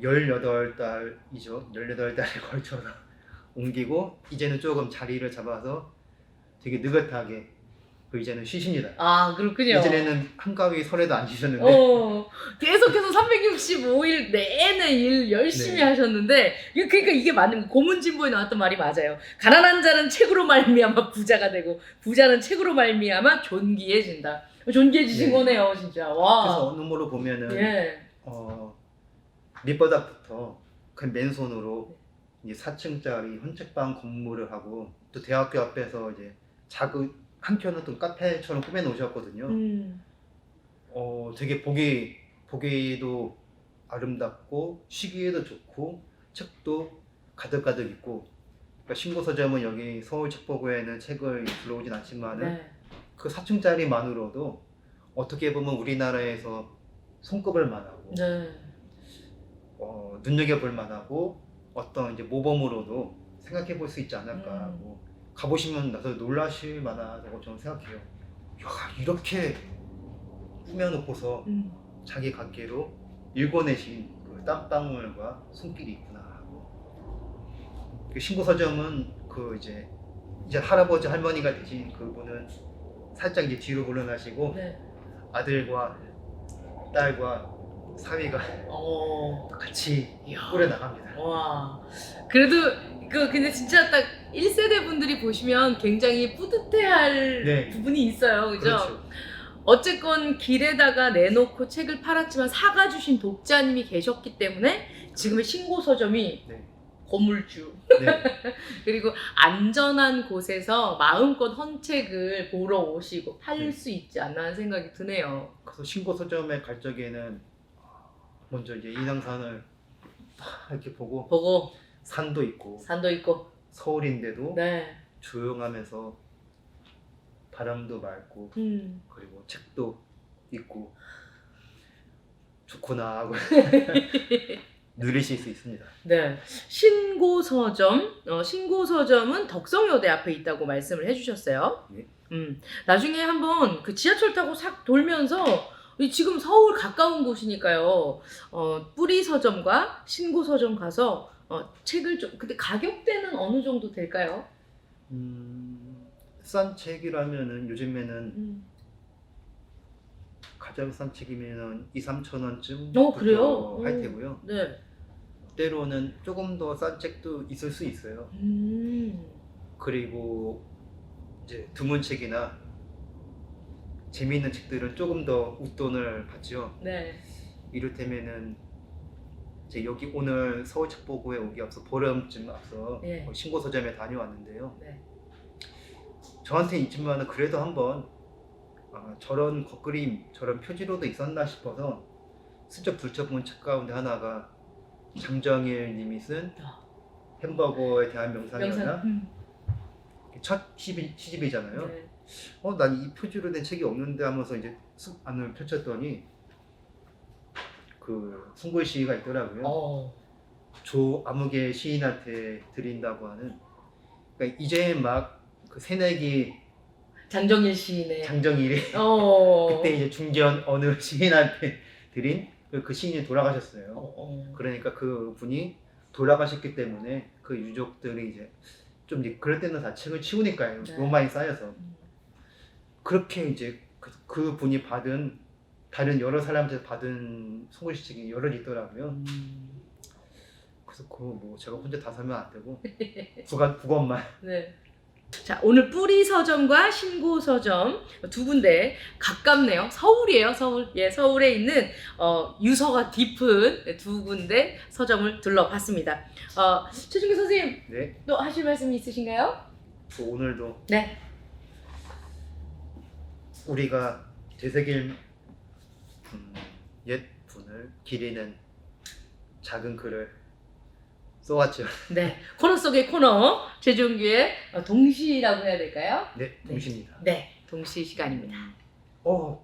18달이죠. 18달에 걸쳐서 옮기고 이제는 조금 자리를 잡아서 되게 느긋하게 이제는 쉬십니다. 그렇군요. 이전에는 한가위 설에도 안 쉬셨는데 계속해서 365일 내내 일 열심히 네. 하셨는데 그러니까 이게 맞는 거예요. 고문진보에 나왔던 말이 맞아요. 가난한 자는 책으로 말미암아 부자가 되고 부자는 책으로 말미암아 존귀해진다. 존귀해지신 네. 거네요, 진짜. 와. 그래서 어느 모로 보면은 예. 밑바닥부터 그 맨손으로 이제 4층짜리 헌책방 건물을 하고 또 대학교 앞에서 이제 작은 한켠은 또 카페처럼 꾸며 놓으셨거든요. 되게 보기도 아름답고 쉬기에도 좋고 책도 가득가득 있고, 그러니까 신고서점은 여기 서울책보고에는 책을 들어오진 않지만은 네. 그 4층짜리만으로도 어떻게 보면 우리나라에서 손꼽을 만하고 네. 눈여겨볼 만하고 어떤 이제 모범으로도 생각해 볼 수 있지 않을까 하고 가보시면 나서 놀라실 만하다고 저는 생각해요. 야, 이렇게 꾸며놓고서 자기 각계로 읽어내신 그 땀방울과 손길이 있구나 하고, 그 신고서점은 그 이제 할아버지 할머니가 되신 그분은 살짝 이제 뒤로 물러나시고 네. 아들과 딸과 사위가 같이 이야. 꾸려 나갑니다. 와. 그래도 근데 진짜 딱 1세대 분들이 보시면 굉장히 뿌듯해할 네. 부분이 있어요. 그죠? 그렇죠. 어쨌건 길에다가 내놓고 책을 팔았지만 사가주신 독자님이 계셨기 때문에 지금의 신고서점이 네. 건물주. 네. 그리고 안전한 곳에서 마음껏 헌책을 보러 오시고 팔 수 있지 않나 하는 생각이 드네요. 그래서 신고서점에 갈 적에는 먼저 이제 인왕산을 딱 이렇게 보고 산도 있고 산도 있고. 서울인데도 네. 조용하면서 바람도 맑고 그리고 책도 있고 좋구나 하고 누리실 수 있습니다. 네. 신고서점은 덕성여대 앞에 있다고 말씀을 해주셨어요. 네. 나중에 한번 그 지하철 타고 싹 돌면서 지금 서울 가까운 곳이니까요. 뿌리서점과 신고서점 가서 책을 좀, 근데 가격대는 어느 정도 될까요? 싼 책이라면은 요즘에는 가장 싼 책이면은 2-3천 원쯤 그래요? 할 테고요. 네. 때로는 조금 더 싼 책도 있을 수 있어요. 그리고 이제 드문 책이나 재미있는 책들은 조금 더 웃돈을 받죠. 네. 이를테면은 이제 여기 오늘 서울책보고에 오기 앞서 보름쯤 앞서 예. 신고서점에 다녀왔는데요. 네. 저한테 있지만은 그래도 한번 저런 겉그림, 저런 표지로도 있었나 싶어서 슬쩍 들춰본 책 가운데 하나가 장정일 님이 쓴 햄버거에 대한 명상이었나? 첫 시집이잖아요. 네. 난 이 표지로 된 책이 없는데 하면서 이제 안을 펼쳤더니 그 송글씨가 있더라고요. 조아무개 시인한테 드린다고 하는, 그러니까 이제 막 그 새내기 장정일 시인의 장정일이 그때 이제 중견 어느 시인한테 드린 그 시인이 돌아가셨어요. 그러니까 그 분이 돌아가셨기 때문에 그 유족들이 이제 좀 이제 그럴 때는 다 책을 치우니까요. 네. 너무 많이 쌓여서 그렇게 이제 그 분이 받은 다른 여러 사람한테 받은 송글씨 책이 여러 있더라고요. 그래서 뭐 제가 혼자 다 사면 안 되고 9권만. 네. 자, 오늘 뿌리서점과 신고서점 두 군데 가깝네요. 서울이에요, 서울. 예, 서울에 있는 유서가 깊은 두 군데 서점을 둘러봤습니다. 최준기 선생님, 네. 또 하실 말씀이 있으신가요? 오늘도 네. 우리가 되새길 옛 분을 기리는 작은 글을 써왔죠. 네. 코너 속의 코너, 최준기의 동시라고 해야 될까요? 네, 동시입니다. 네, 동시 시간입니다.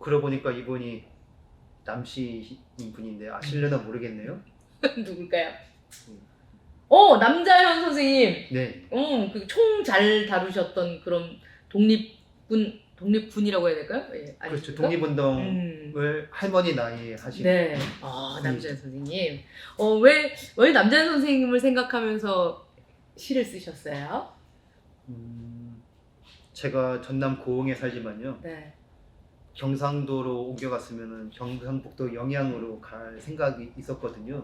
그러고 보니까 이분이 남씨인 분인데 아실려나 모르겠네요. 누굴까요? 남자현 선생님. 네. 그 총 잘 다루셨던 그런 독립군이라고 해야 될까요? 예, 그렇죠. 아십니까? 독립운동을 할머니 나이에 하신. 네. 남자현 선생님. 왜 남자현 선생님을 생각하면서 시를 쓰셨어요? 제가 전남 고흥에 살지만요. 네. 경상도로 옮겨갔으면은 경상북도 영양으로 갈 생각이 있었거든요.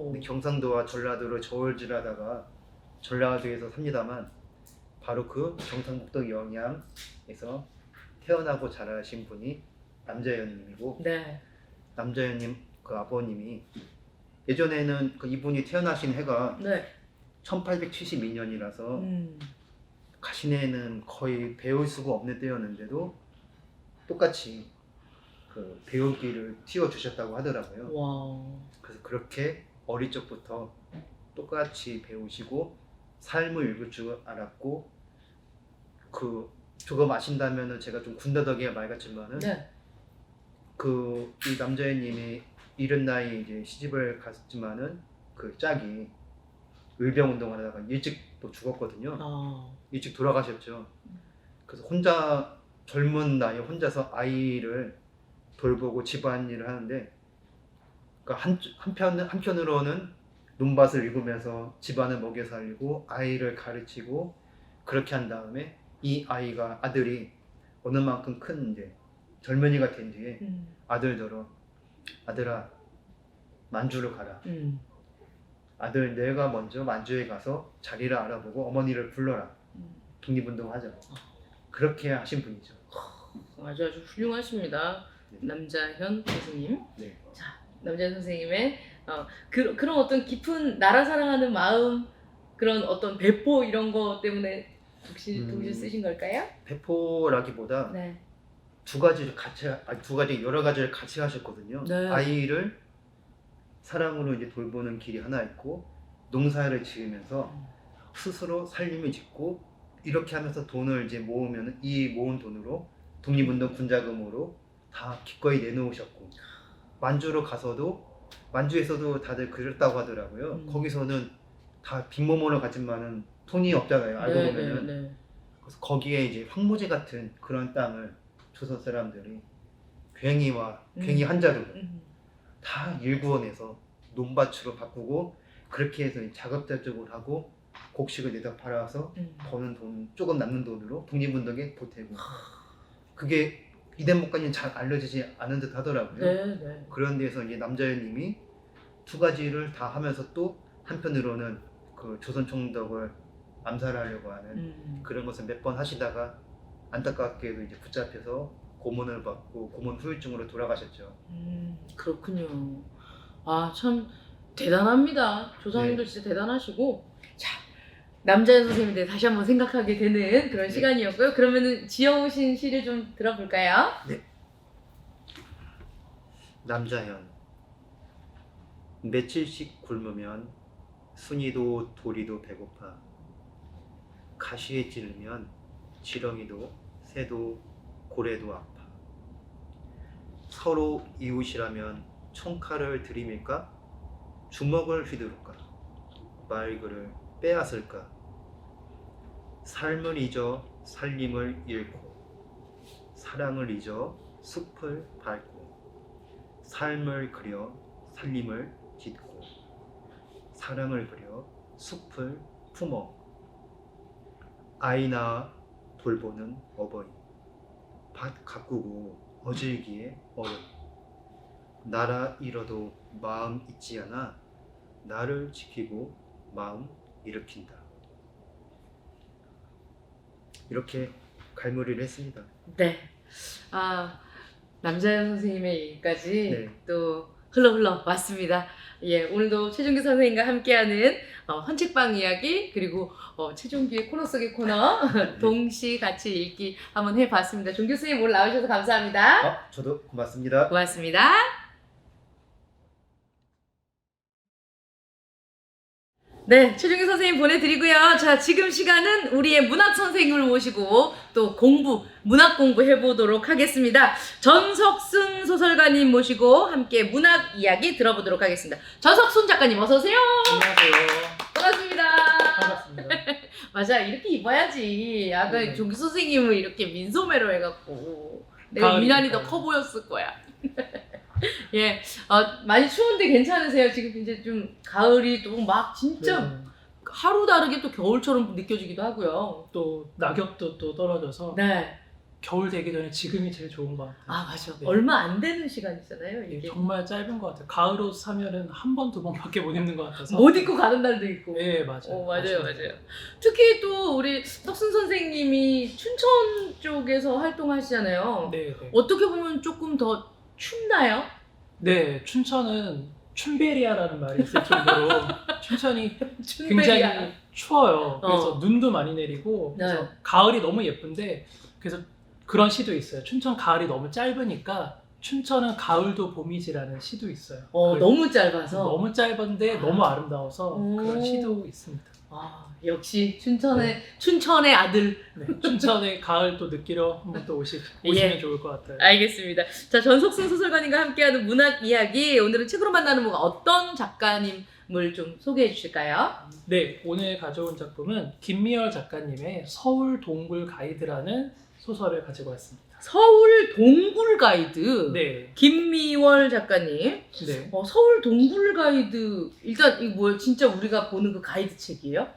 근데 경상도와 전라도를 저울질하다가 전라도에서 삽니다만 바로 그 경상북도 영양에서 태어나고 자라신 분이 남자연님이고, 네. 남자연님 그 아버님이 예전에는 이분이 태어나신 해가 네. 1872년이라서 가시내는 거의 배울 수가 없는 때였는데도 똑같이 그 배우기를 틔워주셨다고 하더라고요. 와. 그래서 그렇게 어릴 적부터 똑같이 배우시고 삶을 읽을 줄 알았고 그 저거 마신다면은 제가 좀 군더더기가 말 같지만은 네. 그 이 남자애님이 이른 나이에 이제 시집을 갔지만은 그 짝이 의병 운동을 하다가 일찍 또 죽었거든요. 일찍 돌아가셨죠. 그래서 혼자 젊은 나이에 혼자서 아이를 돌보고 집안일을 하는데 그러니까 한편으로는 논밭을 읽으면서 집안을 먹여 살리고 아이를 가르치고 그렇게 한 다음에 이 아이가 아들이 어느 만큼 큰 이제 젊은이가 된 뒤에 아들더러 아들아 만주를 가라. 아들 내가 먼저 만주에 가서 자리를 알아보고 어머니를 불러라. 독립운동하자. 그렇게 하신 분이죠. 아주 훌륭하십니다. 네. 남자현 선생님. 네. 자, 남자현 선생님의 그런 어떤 깊은 나라 사랑하는 마음, 그런 어떤 배포 이런 거 때문에 독실 쓰신 걸까요? 배포라기보다 네. 두 가지 여러 가지를 같이 하셨거든요. 네. 아이를 사랑으로 이제 돌보는 길이 하나 있고 농사를 지으면서 스스로 살림을 짓고 이렇게 하면서 돈을 이제 모으면 이 모은 돈으로 독립운동 군자금으로 다 기꺼이 내놓으셨고 만주에서도 다들 그랬다고 하더라고요. 거기서는 다 빈몸으로 가지만은 돈이 없잖아요. 알고 보면은. 네. 그래서 거기에 이제 황무지 같은 그런 땅을 조선 사람들이 괜히 한자로 다 일구원해서 논밭으로 바꾸고 그렇게 해서 자급자족을 하고 곡식을 내다 팔아서 버는 돈 조금 남는 돈으로 독립운동에 보태고 그게 이 대목까지는 잘 알려지지 않은 듯 하더라고요. 네. 그런 데서 이제 남자연님이 두 가지를 다 하면서 또 한편으로는 그 조선 총독을 암살하려고 하는 그런 것을 몇 번 하시다가 안타깝게도 이제 붙잡혀서 고문을 받고 고문 후유증으로 돌아가셨죠. 그렇군요. 아, 참 대단합니다. 조상님도 네. 진짜 대단하시고. 자, 남자연 선생님에 대해 다시 한번 생각하게 되는 그런 시간이었고요. 그러면은 지어오신 시를 좀 들어볼까요? 남자현 며칠씩 굶으면 순이도 도리도 배고파 가시에 찌르면 지렁이도 새도 고래도 아파 서로 이웃이라면 총칼을 들이밀까 주먹을 휘두를까 말그를 빼앗을까 삶을 잊어 살림을 잃고 사랑을 잊어 숲을 밟고 삶을 그려 살림을 짓고 사랑을 그려 숲을 품어 아이 낳아 돌보는 어버이 밭 가꾸고 어질기에 어른 나라 잃어도 마음 잊지 않아 나를 지키고 마음 일으킨다. 이렇게 갈무리를 했습니다. 네. 아, 남자연 선생님의 얘기까지 네. 또 흘러 왔습니다. 예, 오늘도 최종규 선생님과 함께하는 헌책방 이야기 그리고 최종규의 코너 속의 코너 동시 같이 읽기 한번 해봤습니다. 종규 선생님 오늘 나오셔서 감사합니다. 저도 고맙습니다. 고맙습니다. 네, 최종규 선생님 보내드리고요. 자, 지금 시간은 우리의 문학 선생님을 모시고 또 문학 공부 해보도록 하겠습니다. 전석순 소설가님 모시고 함께 문학 이야기 들어보도록 하겠습니다. 전석순 작가님 어서 오세요. 안녕하세요. 반갑습니다. 반갑습니다. 맞아, 이렇게 입어야지. 아까 네. 종규 선생님은 이렇게 민소매로 해갖고 내가 미나리 더 커 보였을 거야. 예, 많이 추운데 괜찮으세요? 지금 이제 좀 가을이 또 막 진짜 네. 하루 다르게 또 겨울처럼 느껴지기도 하고요. 또 낙엽도 또 떨어져서 네. 겨울 되기 전에 지금이 제일 좋은 것 같아요. 아, 맞아. 네. 얼마 안 되는 시간이잖아요, 이게 이게. 정말 짧은 것 같아요. 가을 옷 사면은 한 번, 두 번밖에 못 입는 것 같아서. 못 입고 가는 날도 있고. 네, 맞아요. 맞아요. 특히 또 우리 석순 선생님이 춘천 쪽에서 활동하시잖아요. 네, 네. 어떻게 보면 조금 더 춥나요? 네, 춘천은 춘베리아라는 말이 있을 정도로 춘천이 춘베리아. 굉장히 추워요. 그래서 눈도 많이 내리고 네. 그래서 가을이 너무 예쁜데 그래서 그런 시도 있어요. 춘천 가을이 너무 짧으니까 춘천은 가을도 봄이지라는 시도 있어요. 너무 짧아서. 너무 짧은데 너무 아름다워서 그런 시도 있습니다. 역시 춘천의 아들. 네, 춘천의 가을 또 느끼러 한번 또 오시면 좋을 것 같아요. 알겠습니다. 자, 전석순 소설가님과 함께하는 문학 이야기. 오늘은 책으로 만나는 뭐가 어떤 작가님을 좀 소개해 주실까요? 네, 오늘 가져온 작품은 김미열 작가님의 서울 동굴 가이드라는 소설을 가지고 왔습니다. 서울 동굴 가이드. 네. 김미월 작가님. 네. 서울 동굴 가이드. 일단 이거 뭐예요? 진짜 우리가 보는 그 가이드 책이에요?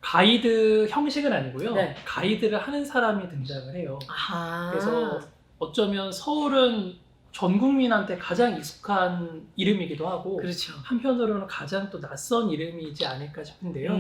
가이드 형식은 아니고요. 네. 가이드를 하는 사람이 등장을 해요. 아. 그래서 어쩌면 서울은 전 국민한테 가장 익숙한 이름이기도 하고 그렇죠. 한편으로는 가장 또 낯선 이름이지 않을까 싶은데요.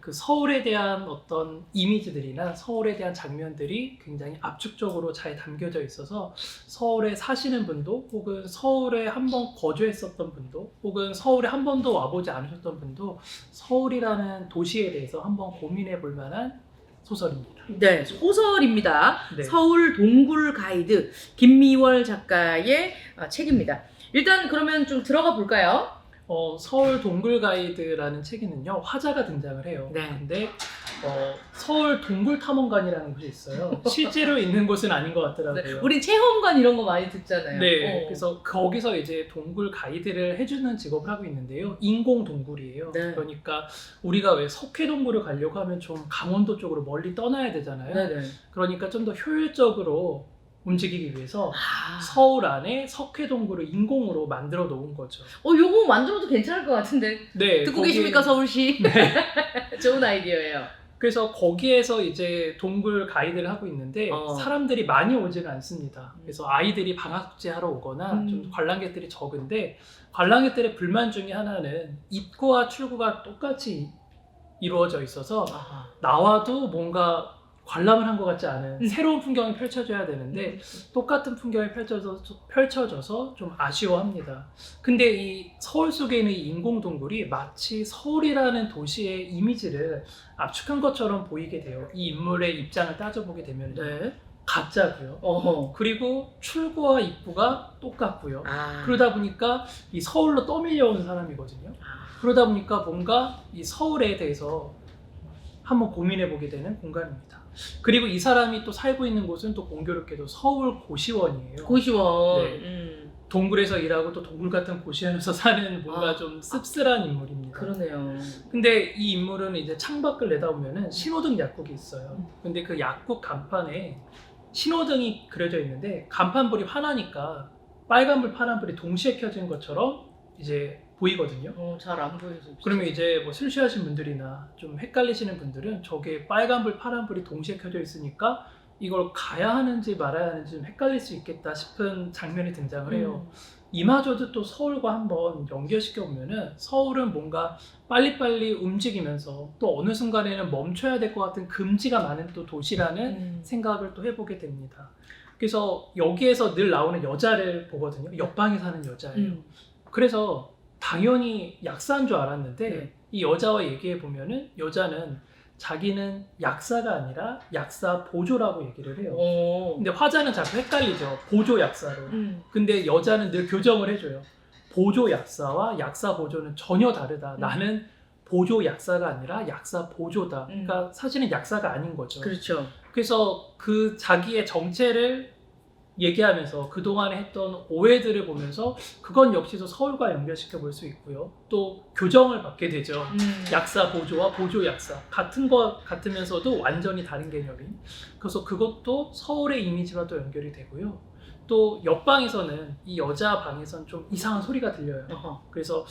그 서울에 대한 어떤 이미지들이나 서울에 대한 장면들이 굉장히 압축적으로 잘 담겨져 있어서 서울에 사시는 분도 혹은 서울에 한번 거주했었던 분도 혹은 서울에 한 번도 와보지 않으셨던 분도 서울이라는 도시에 대해서 한번 고민해 볼 만한 소설입니다. 네, 소설입니다. 네. 서울 동굴 가이드 김미월 작가의 책입니다. 일단 그러면 좀 들어가 볼까요? 서울 동굴 가이드라는 책에는요 화자가 등장을 해요. 네. 근데 서울 동굴 탐험관이라는 곳이 있어요. 실제로 있는 곳은 아닌 것 같더라고요. 네, 우린 체험관 이런 거 많이 듣잖아요. 네, 그래서 거기서 이제 동굴 가이드를 해주는 직업을 하고 있는데요. 인공 동굴이에요. 네. 그러니까 우리가 왜 석회 동굴을 가려고 하면 좀 강원도 쪽으로 멀리 떠나야 되잖아요. 네네. 그러니까 좀 더 효율적으로 움직이기 위해서 아. 서울 안에 석회 동굴을 인공으로 만들어 놓은 거죠. 요거 만들어도 괜찮을 것 같은데. 네, 듣고 계십니까, 서울시? 네. 좋은 아이디어예요. 그래서 거기에서 이제 동굴 가이드를 하고 있는데 사람들이 많이 오지는 않습니다. 그래서 아이들이 방학숙제 하러 오거나 좀 관람객들이 적은데 관람객들의 불만 중에 하나는 입구와 출구가 똑같이 이루어져 있어서 나와도 뭔가 관람을 한 것 같지 않은 새로운 풍경이 펼쳐져야 되는데 똑같은 풍경이 펼쳐져서 좀 아쉬워합니다. 근데 이 서울 속에 있는 이 인공동굴이 마치 서울이라는 도시의 이미지를 압축한 것처럼 보이게 돼요. 이 인물의 입장을 따져보게 되면 네. 가짜고요. 그리고 출구와 입구가 똑같고요. 아. 그러다 보니까 이 서울로 떠밀려온 사람이거든요. 그러다 보니까 뭔가 이 서울에 대해서 한번 고민해보게 되는 공간입니다. 그리고 이 사람이 또 살고 있는 곳은 또 공교롭게도 서울 고시원이에요. 고시원. 네. 동굴에서 일하고 또 동굴 같은 고시원에서 사는 뭔가 좀 씁쓸한 인물입니다. 그러네요. 근데 이 인물은 이제 창밖을 내다보면은 신호등 약국이 있어요. 근데 그 약국 간판에 신호등이 그려져 있는데 간판불이 환하니까 빨간불, 파란불이 동시에 켜진 것처럼 이제 보이거든요. 잘 안 보여서. 그러면 이제 뭐 술 취하신 분들이나 좀 헷갈리시는 분들은 저게 빨간불, 파란불이 동시에 켜져 있으니까 이걸 가야 하는지 말아야 하는지 좀 헷갈릴 수 있겠다 싶은 장면이 등장을 해요. 이마저도 또 서울과 한번 연결시켜 보면은 서울은 뭔가 빨리빨리 움직이면서 또 어느 순간에는 멈춰야 될 것 같은 금지가 많은 또 도시라는 생각을 또 해보게 됩니다. 그래서 여기에서 늘 나오는 여자를 보거든요. 옆방에 사는 여자예요. 그래서 당연히 약사인 줄 알았는데 이 여자와 얘기해 보면은 여자는 자기는 약사가 아니라 약사 보조라고 얘기를 해요. 근데 화자는 자꾸 헷갈리죠. 보조 약사로. 근데 여자는 늘 교정을 해줘요. 보조 약사와 약사 보조는 전혀 다르다. 나는 보조 약사가 아니라 약사 보조다. 그러니까 사실은 약사가 아닌 거죠. 그렇죠. 그래서 그 자기의 정체를 얘기하면서 그동안에 했던 오해들을 보면서 그건 역시도 서울과 연결시켜 볼 수 있고요. 또 교정을 받게 되죠. 약사 보조와 보조 약사. 같은 것 같으면서도 완전히 다른 개념인. 그래서 그것도 서울의 이미지와 또 연결이 되고요. 또 옆방에서는 이 여자 방에서는 좀 이상한 소리가 들려요. 그래서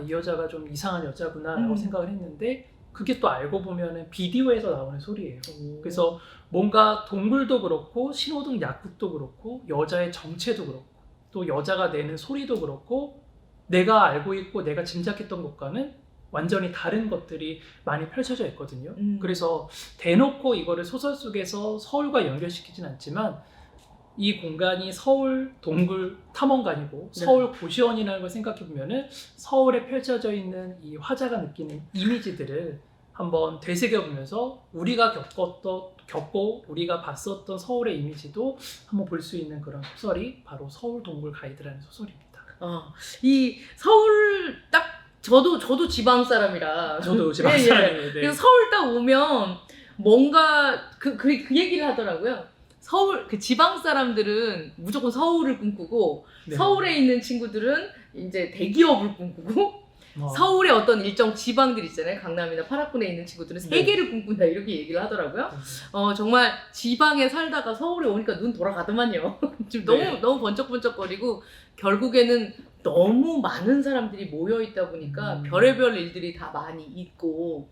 이 여자가 좀 이상한 여자구나 라고 생각을 했는데 그게 또 알고 보면은 비디오에서 나오는 소리예요. 그래서 뭔가 동굴도 그렇고 신호등 약국도 그렇고 여자의 정체도 그렇고 또 여자가 내는 소리도 그렇고 내가 알고 있고 내가 짐작했던 것과는 완전히 다른 것들이 많이 펼쳐져 있거든요. 그래서 대놓고 이거를 소설 속에서 서울과 연결시키진 않지만 이 공간이 서울 동굴 탐험관이고 서울 고시원이라는 걸 생각해 보면은 서울에 펼쳐져 있는 이 화자가 느끼는 이미지들을 한번 되새겨보면서 우리가 겪고 우리가 봤었던 서울의 이미지도 한번 볼 수 있는 그런 소설이 바로 서울 동굴 가이드라는 소설입니다. 이 서울 딱 저도 지방 사람이라 저도 지방 예, 예. 사람이에요. 네. 그래서 서울 딱 오면 뭔가 그 얘기를 하더라고요. 서울 그 지방 사람들은 무조건 서울을 꿈꾸고 네. 서울에 있는 친구들은 이제 대기업을 꿈꾸고 서울의 어떤 일정 지방들 있잖아요. 강남이나 파라군에 있는 친구들은 네. 세계를 꿈꾼다 이렇게 얘기를 하더라고요. 정말 지방에 살다가 서울에 오니까 눈 돌아가더만요. 지금 네. 너무 번쩍번쩍거리고 결국에는 너무 많은 사람들이 모여 있다 보니까 별의별 일들이 다 많이 있고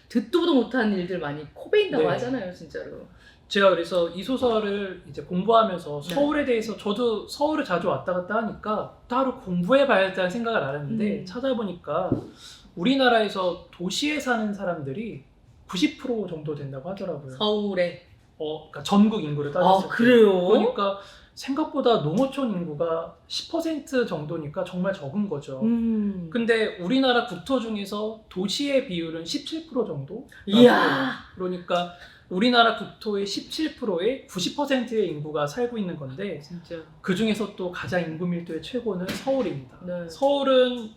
듣도 보도 못한 일들 많이 코베인다고 네. 하잖아요, 진짜로. 제가 그래서 이 소설을 이제 공부하면서 네. 서울에 대해서 저도 서울을 자주 왔다 갔다 하니까 따로 공부해봐야겠다는 생각을 안 했는데 찾아보니까 우리나라에서 도시에 사는 사람들이 90% 정도 된다고 하더라고요. 서울에. 그러니까 전국 인구를 따졌을 때. 그래요? 그러니까 생각보다 농어촌 인구가 10% 정도니까 정말 적은 거죠. 근데 우리나라 국토 중에서 도시의 비율은 17% 정도? 이야. 그러니까 우리나라 국토의 17%에 90%의 인구가 살고 있는 건데 진짜. 그 중에서 또 가장 인구 밀도의 최고는 서울입니다. 네. 서울은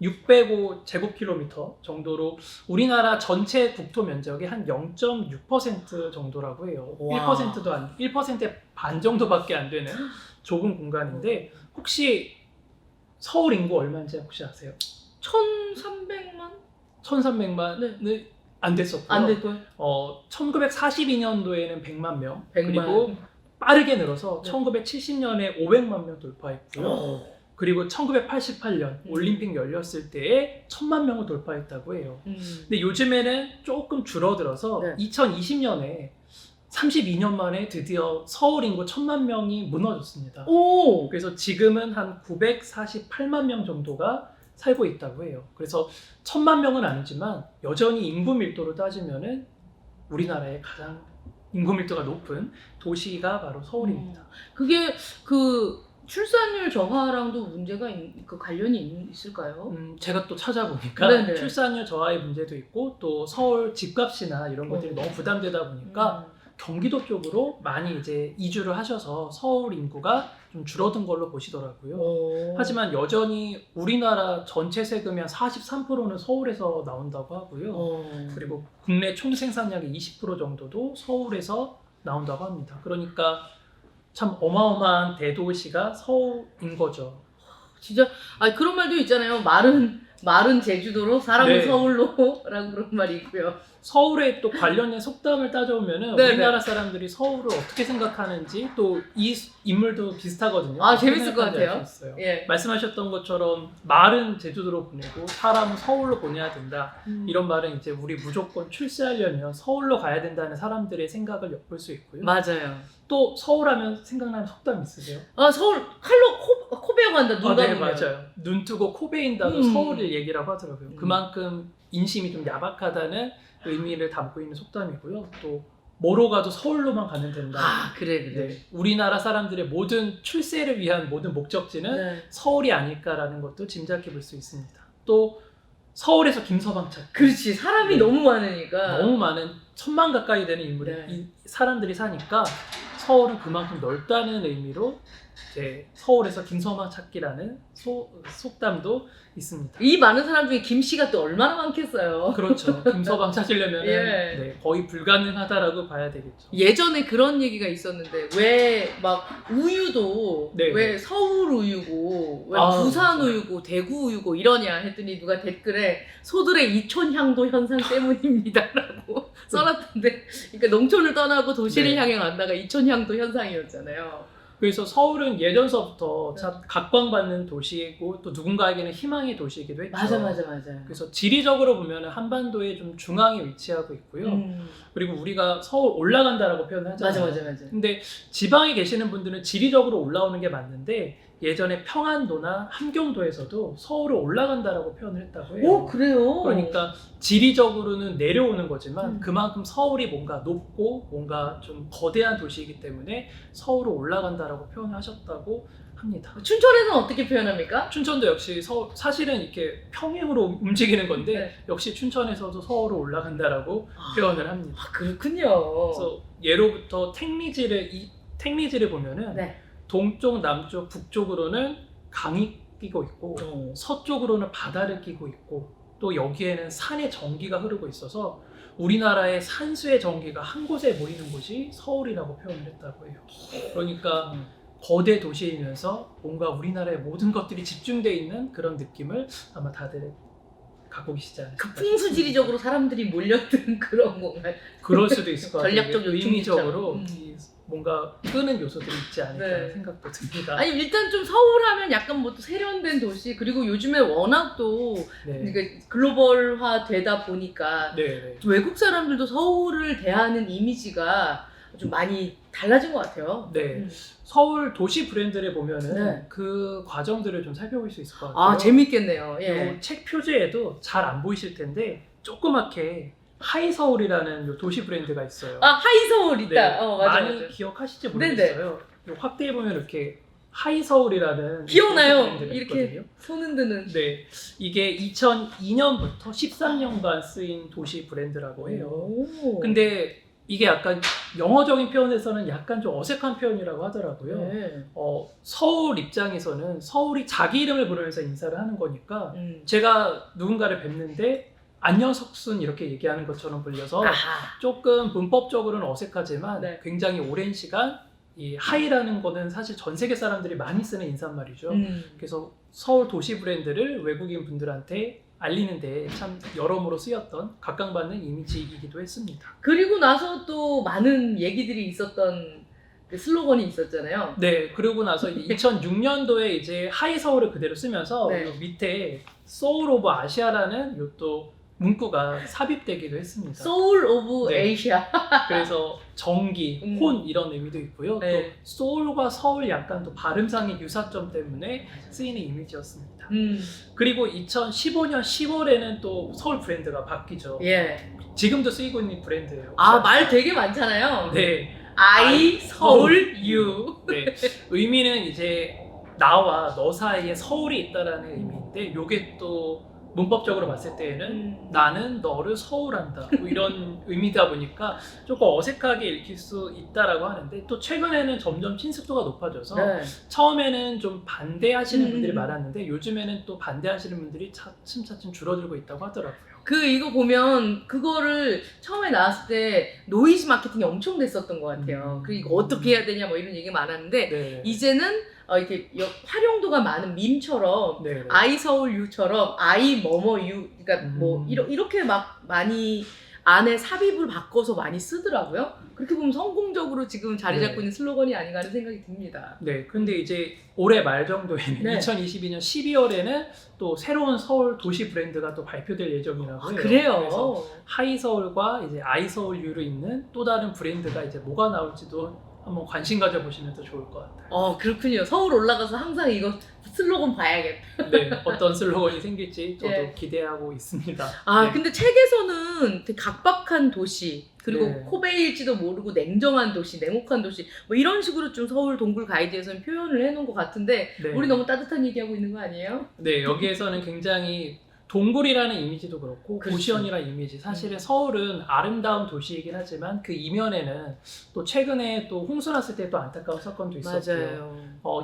605제곱킬로미터 정도로 우리나라 전체 국토 면적의 한 0.6% 정도라고 해요. 와. 1%의 반 정도밖에 안 되는 좁은 공간인데 혹시 서울 인구 얼마인지 혹시 아세요? 1,300만? 1,300만은 안 됐었고요. 안 될걸? 1942년도에는 100만 명, 100만. 그리고 빠르게 늘어서 네. 1970년에 500만 명 돌파했고요. 그리고 1988년 올림픽 열렸을 때에 1000만 명을 돌파했다고 해요. 근데 요즘에는 조금 줄어들어서 네. 2020년에 32년 만에 드디어 서울 인구 1000만 명이 무너졌습니다. 오! 그래서 지금은 한 948만 명 정도가 살고 있다고 해요. 그래서 1000만 명은 아니지만 여전히 인구 밀도로 따지면은 우리나라의 가장 인구 밀도가 높은 도시가 바로 서울입니다. 그게 그 출산율 저하랑도 문제가 그 관련이 있을까요? 제가 또 찾아보니까 네네. 출산율 저하의 문제도 있고 또 서울 집값이나 이런 것들이 너무 부담되다 보니까 경기도 쪽으로 많이 이제 이주를 하셔서 서울 인구가 좀 줄어든 걸로 보시더라고요. 하지만 여전히 우리나라 전체 세금의 한 43%는 서울에서 나온다고 하고요. 그리고 국내 총 생산량의 20% 정도도 서울에서 나온다고 합니다. 그러니까 참 어마어마한 대도시가 서울인 거죠. 진짜 그런 말도 있잖아요. 마른 제주도로 사람은 네. 서울로라고 그런 말이 있고요. 서울에 또 관련된 속담을 따져보면은 네네. 우리나라 사람들이 서울을 어떻게 생각하는지 또 이 인물도 비슷하거든요. 재밌을 것 같아요. 알수 있어요. 예. 말씀하셨던 것처럼 말은 제주도로 보내고 사람은 서울로 보내야 된다. 이런 말은 이제 우리 무조건 출세하려면 서울로 가야 된다는 사람들의 생각을 엿볼 수 있고요. 맞아요. 또 서울하면 생각나는 속담 있으세요? 서울 칼로 코 베어간다. 눈 네, 감으면. 맞아요. 눈 뜨고 코 베인다도 서울을 얘기라고 하더라고요. 그만큼 인심이 좀 야박하다는 의미를 담고 있는 속담이고요. 또 뭐로 가도 서울로만 가면 된다. 그래. 네, 우리나라 사람들의 모든 출세를 위한 모든 목적지는 네. 서울이 아닐까라는 것도 짐작해 볼 수 있습니다. 또 서울에서 김서방 찾기. 그렇지. 사람이 네. 너무 많으니까. 너무 많은 1000만 가까이 되는 인물이 네. 이 사람들이 사니까 서울은 그만큼 넓다는 의미로 이제 서울에서 김서방 찾기라는 속담도 있습니다. 이 많은 사람 중에 김 씨가 또 얼마나 많겠어요. 그렇죠. 김서방 찾으려면 예. 네, 거의 불가능하다라고 봐야 되겠죠. 예전에 그런 얘기가 있었는데 왜 막 우유도 네, 왜 네. 서울 우유고 왜 아, 부산 맞아요. 우유고 대구 우유고 이러냐 했더니 누가 댓글에 소들의 이촌향도 현상 때문입니다라고 써놨던데 그러니까 농촌을 떠나고 도시를 네. 향해 간다가 이촌향도 현상이었잖아요. 그래서 서울은 예전서부터 네. 참 각광받는 도시이고 또 누군가에게는 희망의 도시이기도 했죠. 맞아. 그래서 지리적으로 보면 한반도의 좀 중앙에 위치하고 있고요. 그리고 우리가 서울 올라간다라고 표현을 하잖아요. 맞아. 근데 지방에 계시는 분들은 지리적으로 올라오는 게 맞는데 예전에 평안도나 함경도에서도 서울을 올라간다라고 표현을 했다고 해요. 오 그래요? 그러니까 지리적으로는 내려오는 거지만 그만큼 서울이 뭔가 높고 뭔가 좀 거대한 도시이기 때문에 서울을 올라간다라고 표현을 하셨다고 합니다. 춘천에서는 어떻게 표현합니까? 춘천도 역시 사실은 이렇게 평행으로 움직이는 건데 네. 역시 춘천에서도 서울로 올라간다라고 표현을 합니다. 아, 그렇군요. 그래서 예로부터 택리지를 보면은 네. 동쪽, 남쪽, 북쪽으로는 강이 끼고 있고 서쪽으로는 바다를 끼고 있고 또 여기에는 산의 전기가 흐르고 있어서 우리나라의 산수의 전기가 한 곳에 모이는 곳이 서울이라고 표현을 했다고 해요. 그러니까 거대 도시이면서 뭔가 우리나라의 모든 것들이 집중되어 있는 그런 느낌을 아마 다들 갖고 계시지 않을까. 그 풍수지리적으로 사람들이 몰려든 그런 뭔가. 그럴 수도 있을 것 같아요. 전략적 의미적으로 요충지처럼. 이 뭔가 끄는 요소들이 있지 않을까 네. 생각도 듭니다. 아니 일단 좀 서울 하면 약간 뭐 또 세련된 도시 그리고 요즘에 워낙 또 네. 그러니까 글로벌화 되다 보니까 네, 네. 외국 사람들도 서울을 대하는 이미지가 좀 많이 달라진 것 같아요. 네. 서울 도시 브랜드를 보면은 네. 그 과정들을 좀 살펴볼 수 있을 것 같아요. 아 재밌겠네요. 예. 요 책 표지에도 잘 안 보이실 텐데 조그맣게 하이서울이라는 요 도시 브랜드가 있어요. 아 하이서울 있다. 네, 맞아 많이 맞아. 기억하실지 네네. 모르겠어요. 요 확대해 보면 이렇게 하이서울이라는 기억나요. 도시 브랜드가 이렇게 있거든요. 손 흔드는. 네, 이게 2002년부터 13년간 쓰인 도시 브랜드라고 해요. 오. 근데 이게 약간 영어적인 표현에서는 약간 좀 어색한 표현이라고 하더라고요. 네. 서울 입장에서는 서울이 자기 이름을 부르면서 인사를 하는 거니까 음. 제가 누군가를 뵙는데 안녕석순 이렇게 얘기하는 것처럼 들려서 아하. 조금 문법적으로는 어색하지만 네. 굉장히 오랜 시간 이 하이라는 거는 사실 전 세계 사람들이 많이 쓰는 인사말이죠. 그래서 서울 도시 브랜드를 외국인 분들한테 알리는데 참 여러모로 쓰였던 각광받는 이미지이기도 했습니다. 그리고 나서 또 많은 얘기들이 있었던 그 슬로건이 있었잖아요. 네, 그러고 나서 2006년도에 이제 하이 서울을 그대로 쓰면서 네. 요 밑에 소울 오브 아시아라는 요 또 문구가 삽입되기도 했습니다. 소울 오브 네. 에이시아. 그래서 정기, 혼 이런 의미도 있고요. 네. 또 소울과 서울 약간 또 발음상의 유사점 때문에 쓰이는 이미지였습니다. 그리고 2015년 10월에는 또 서울 브랜드가 바뀌죠. 예. 지금도 쓰이고 있는 브랜드예요. 아 말 되게 많잖아요. 네. I 서울 you. 네. 의미는 이제 나와 너 사이에 서울이 있다라는 의미인데 요게 또 문법적으로 봤을 때에는 나는 너를 서울한다 뭐 이런 의미다 보니까 조금 어색하게 읽힐 수 있다라고 하는데 또 최근에는 점점 친숙도가 높아져서 네. 처음에는 좀 반대하시는 분들이 음. 많았는데 요즘에는 또 반대하시는 분들이 차츰차츰 줄어들고 있다고 하더라고요. 이거 보면 그거를 처음에 나왔을 때 노이즈 마케팅이 엄청 됐었던 것 같아요. 그리고 이거 어떻게 해야 되냐 뭐 이런 얘기가 많았는데 네. 이제는 이렇게 활용도가 많은 밈처럼 네. 아이 서울 유처럼 아이 뭐뭐 유 그러니까 뭐 이렇게 막 많이 안에 삽입을 바꿔서 많이 쓰더라고요. 그렇게 보면 성공적으로 지금 자리 잡고 네. 있는 슬로건이 아닌가 하는 생각이 듭니다. 네, 근데 이제 올해 말 정도에는 네. 2022년 12월에는 또 새로운 서울 도시 브랜드가 또 발표될 예정이라고 해요. 그래요. 그래서 하이 서울과 이제 아이 서울 유로 있는 또 다른 브랜드가 이제 뭐가 나올지도 한번 관심 가져보시면 더 좋을 것 같아요. 그렇군요. 서울 올라가서 항상 이거 슬로건 봐야겠다. 네, 어떤 슬로건이 생길지 저도 예. 기대하고 있습니다. 네. 근데 책에서는 되게 각박한 도시, 그리고 네. 코베일지도 모르고 냉정한 도시, 냉혹한 도시, 뭐 이런 식으로 좀 서울 동굴 가이드에서는 표현을 해놓은 것 같은데, 네. 우리 너무 따뜻한 얘기하고 있는 거 아니에요? 네, 여기에서는 굉장히 동굴이라는 이미지도 그렇고 그렇죠. 고시원이라는 이미지, 사실은 서울은 아름다운 도시이긴 하지만 그 이면에는 또 최근에 또 홍수 났을 때 또 안타까운 사건도 있었고요.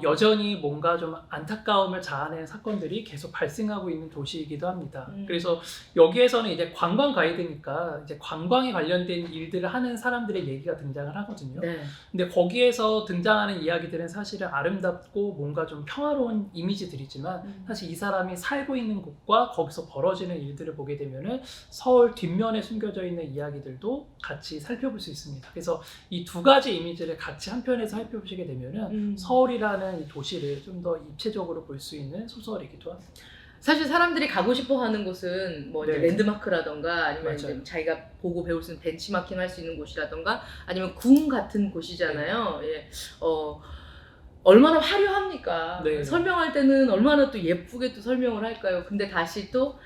여전히 뭔가 좀 안타까움을 자아낸 사건들이 계속 발생하고 있는 도시이기도 합니다. 그래서 여기에서는 이제 관광 가이드니까 이제 관광에 관련된 일들을 하는 사람들의 얘기가 등장을 하거든요. 네. 근데 거기에서 등장하는 이야기들은 사실은 아름답고 뭔가 좀 평화로운 이미지들이지만 사실 이 사람이 살고 있는 곳과 거기서 벌어지는 일들을 보게 되면은 서울 뒷면에 숨겨져 있는 이야기들도 같이 살펴볼 수 있습니다. 그래서 이 두 가지 이미지를 같이 한 편에서 살펴보시게 되면은 서울이라는 이 도시를 좀 더 입체적으로 볼 수 있는 소설이기도 합니다. 사실 사람들이 가고 싶어 하는 곳은 뭐 이제 네. 랜드마크라던가 아니면 맞아요. 이제 자기가 보고 배울 수 있는 벤치마킹 할 수 있는 곳이라던가 아니면 궁 같은 곳이잖아요. 예. 얼마나 화려합니까? 네. 설명할 때는 얼마나 또 예쁘게 또 설명을 할까요? 근데 다시 또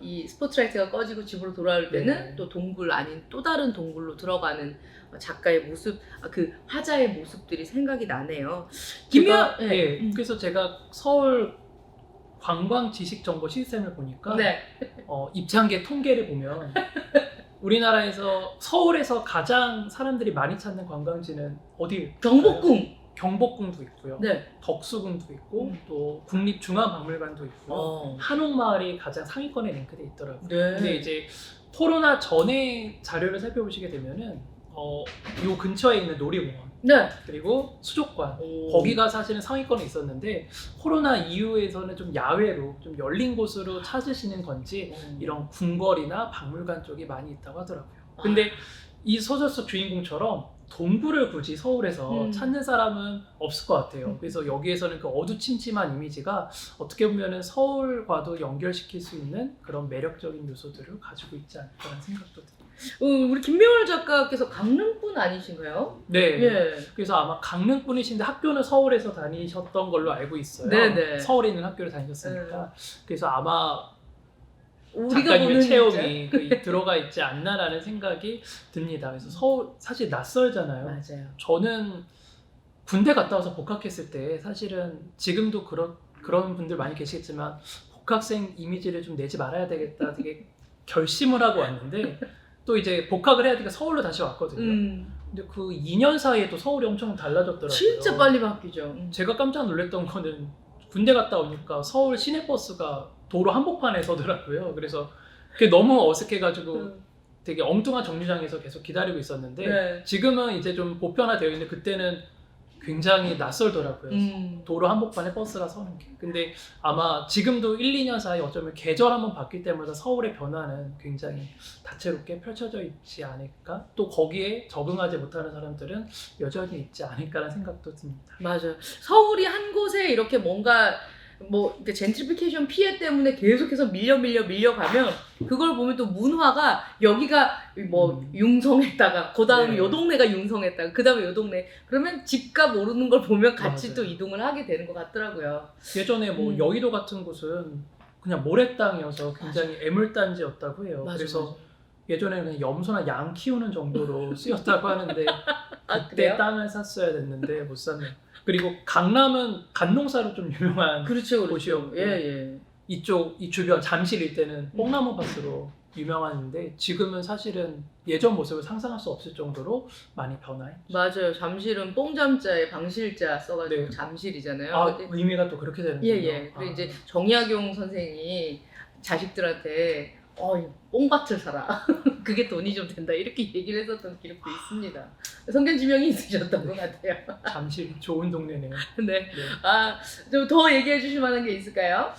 이 스포트라이트가 꺼지고 집으로 돌아올 때는 네. 또 동굴 아닌 또 다른 동굴로 들어가는 작가의 모습, 그 화자의 모습들이 생각이 나네요. 김미화, 예, 그래서 제가 서울 관광 지식 정보 시스템을 보니까 네. 입장객 통계를 보면 우리나라에서 서울에서 가장 사람들이 많이 찾는 관광지는 어디일까요? 경복궁. 경복궁도 있고요. 네. 덕수궁도 있고 또 국립중앙박물관도 있고요. 한옥마을이 가장 상위권에 링크돼 있더라고요. 네. 근데 이제 코로나 전에 자료를 살펴보시게 되면은 요 근처에 있는 놀이공원 네. 그리고 수족관 거기가 사실은 상위권에 있었는데 코로나 이후에서는 좀 야외로 좀 열린 곳으로 찾으시는 건지 이런 궁궐이나 박물관 쪽이 많이 있다고 하더라고요. 근데 이 소설 속 주인공처럼 동굴을 굳이 서울에서 찾는 사람은 없을 것 같아요. 그래서 여기에서는 그 어두침침한 이미지가 어떻게 보면은 서울과도 연결시킬 수 있는 그런 매력적인 요소들을 가지고 있지 않을까라는 생각도 듭니다. 우리 김명월 작가께서 강릉분 아니신가요? 네. 예. 그래서 아마 강릉분이신데 학교는 서울에서 다니셨던 걸로 알고 있어요. 네네. 서울에 있는 학교를 다니셨으니까. 그래서 아마 우리가 작가님의 보는 체험이 들어가 있지 않나라는 생각이 듭니다. 그래서 서울 사실 낯설잖아요. 맞아요. 저는 군대 갔다 와서 복학했을 때 사실은 지금도 그런 분들 많이 계시겠지만 복학생 이미지를 좀 내지 말아야 되겠다 되게 결심을 하고 왔는데 또 이제 복학을 해야 되니까 서울로 다시 왔거든요. 근데 그 2년 사이에 또 서울이 엄청 달라졌더라고요. 진짜 빨리 바뀌죠. 제가 깜짝 놀랐던 거는 군대 갔다 오니까 서울 시내버스가 도로 한복판에 서더라고요. 그래서 그게 너무 어색해가지고 되게 엉뚱한 정류장에서 계속 기다리고 있었는데 네. 지금은 이제 좀 보편화되어 있는데 그때는 굉장히 낯설더라고요. 도로 한복판에 버스가 서는 게. 근데 아마 지금도 1, 2년 사이 어쩌면 계절 한번 바뀔 때마다 서울의 변화는 굉장히 다채롭게 펼쳐져 있지 않을까? 또 거기에 적응하지 못하는 사람들은 여전히 있지 않을까라는 생각도 듭니다. 맞아요. 서울이 한 곳에 이렇게 뭔가 젠트리피케이션 피해 때문에 계속해서 밀려가면 그걸 보면 또 문화가 여기가 뭐 융성했다가 그 다음에 네. 요 동네가 융성했다가 그 다음에 요 동네 그러면 집값 오르는 걸 보면 같이 맞아요. 또 이동을 하게 되는 것 같더라고요. 예전에 뭐 여의도 같은 곳은 그냥 모래땅이어서 굉장히 애물단지였다고 해요. 그래서 예전에는 그냥 염소나 양 키우는 정도로 쓰였다고 하는데 그때 그래요? 땅을 샀어야 됐는데 못 샀네요. 그리고 강남은 갓농사로 좀 유명한 그렇죠. 곳이었고 예. 이 주변 잠실 일대는 뽕나무 밭으로 유명한데 지금은 사실은 예전 모습을 상상할 수 없을 정도로 많이 변화했죠. 맞아요. 잠실은 뽕잠자에 방실자 써가지고 네. 잠실이잖아요. 아, 근데 의미가 또 그렇게 되는군요. 예. 그리고 이제 정약용 선생이 자식들한테 이 뽕밭을 사라. 그게 돈이 좀 된다. 이렇게 얘기를 했었던 기록도 있습니다. 성견 지명이 있으셨던 것 같아요. 잠실 좋은 동네네요. 네. 네. 좀 더 얘기해 주실 만한 게 있을까요?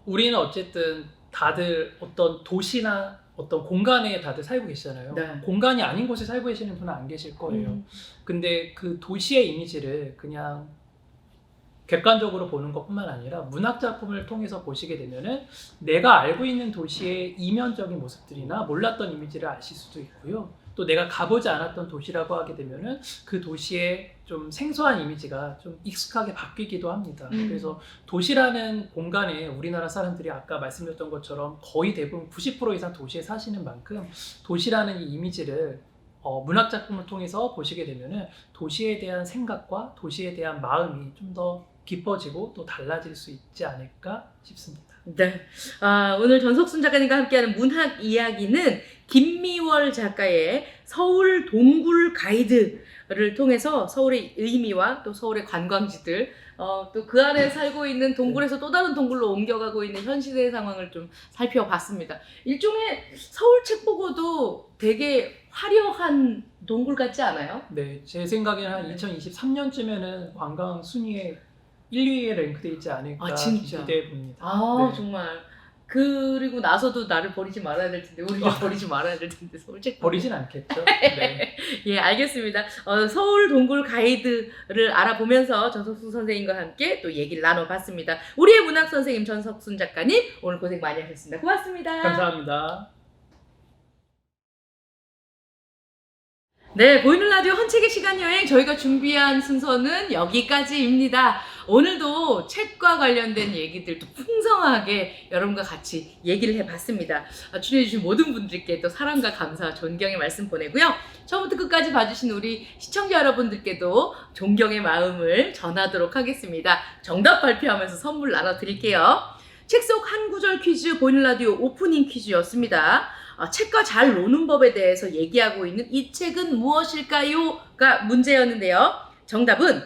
우리는 어쨌든 다들 어떤 도시나 어떤 공간에 다들 살고 계시잖아요. 네. 공간이 아닌 곳에 살고 계시는 분은 안 계실 거예요. 근데 그 도시의 이미지를 그냥 객관적으로 보는 것뿐만 아니라 문학 작품을 통해서 보시게 되면은 내가 알고 있는 도시의 이면적인 모습들이나 몰랐던 이미지를 아실 수도 있고요. 또 내가 가보지 않았던 도시라고 하게 되면은 그 도시의 좀 생소한 이미지가 좀 익숙하게 바뀌기도 합니다. 그래서 도시라는 공간에 우리나라 사람들이 아까 말씀드렸던 것처럼 거의 대부분 90% 이상 도시에 사시는 만큼 도시라는 이 이미지를 문학 작품을 통해서 보시게 되면은 도시에 대한 생각과 도시에 대한 마음이 좀 더 깊어지고 또 달라질 수 있지 않을까 싶습니다. 네. 오늘 전석순 작가님과 함께하는 문학 이야기는 김미월 작가의 서울 동굴 가이드를 통해서 서울의 의미와 또 서울의 관광지들 또 그 안에 살고 있는 동굴에서 또 다른 동굴로 옮겨가고 있는 현 시대의 상황을 좀 살펴봤습니다. 일종의 서울 책 보고도 되게 화려한 동굴 같지 않아요? 네, 제 생각에는 한 2023년쯤에는 관광 순위에 1, 2위에 랭크되어 있지 않을까 진짜? 기대해 봅니다. 네. 네. 정말. 그리고 나서도 나를 버리지 말아야 될 텐데 우리를 버리지 말아야 될 텐데 서울책 버리진 않겠죠. 네. 예, 알겠습니다. 서울 동굴 가이드를 알아보면서 전석순 선생님과 함께 또 얘기를 나눠봤습니다. 우리의 문학 선생님 전석순 작가님 오늘 고생 많이 하셨습니다. 고맙습니다. 감사합니다. 네, 보이는 라디오 헌책의 시간 여행 저희가 준비한 순서는 여기까지입니다. 오늘도 책과 관련된 얘기들도 풍성하게 여러분과 같이 얘기를 해봤습니다. 출연해주신 모든 분들께 또 사랑과 감사와 존경의 말씀 보내고요. 처음부터 끝까지 봐주신 우리 시청자 여러분들께도 존경의 마음을 전하도록 하겠습니다. 정답 발표하면서 선물 나눠드릴게요. 책 속 한 구절 퀴즈 보이는 라디오 오프닝 퀴즈였습니다. 책과 잘 노는 법에 대해서 얘기하고 있는 이 책은 무엇일까요?가 문제였는데요. 정답은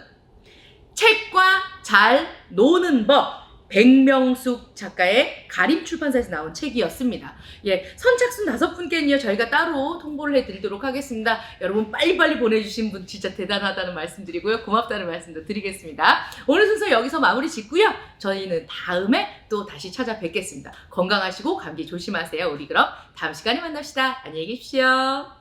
책과 잘 노는 법, 백명숙 작가의 가림 출판사에서 나온 책이었습니다. 예, 선착순 5분께는요 저희가 따로 통보를 해드리도록 하겠습니다. 여러분 빨리빨리 보내주신 분 진짜 대단하다는 말씀드리고요, 고맙다는 말씀도 드리겠습니다. 오늘 순서 여기서 마무리 짓고요, 저희는 다음에 또 다시 찾아뵙겠습니다. 건강하시고 감기 조심하세요. 우리 그럼 다음 시간에 만납시다. 안녕히 계십시오.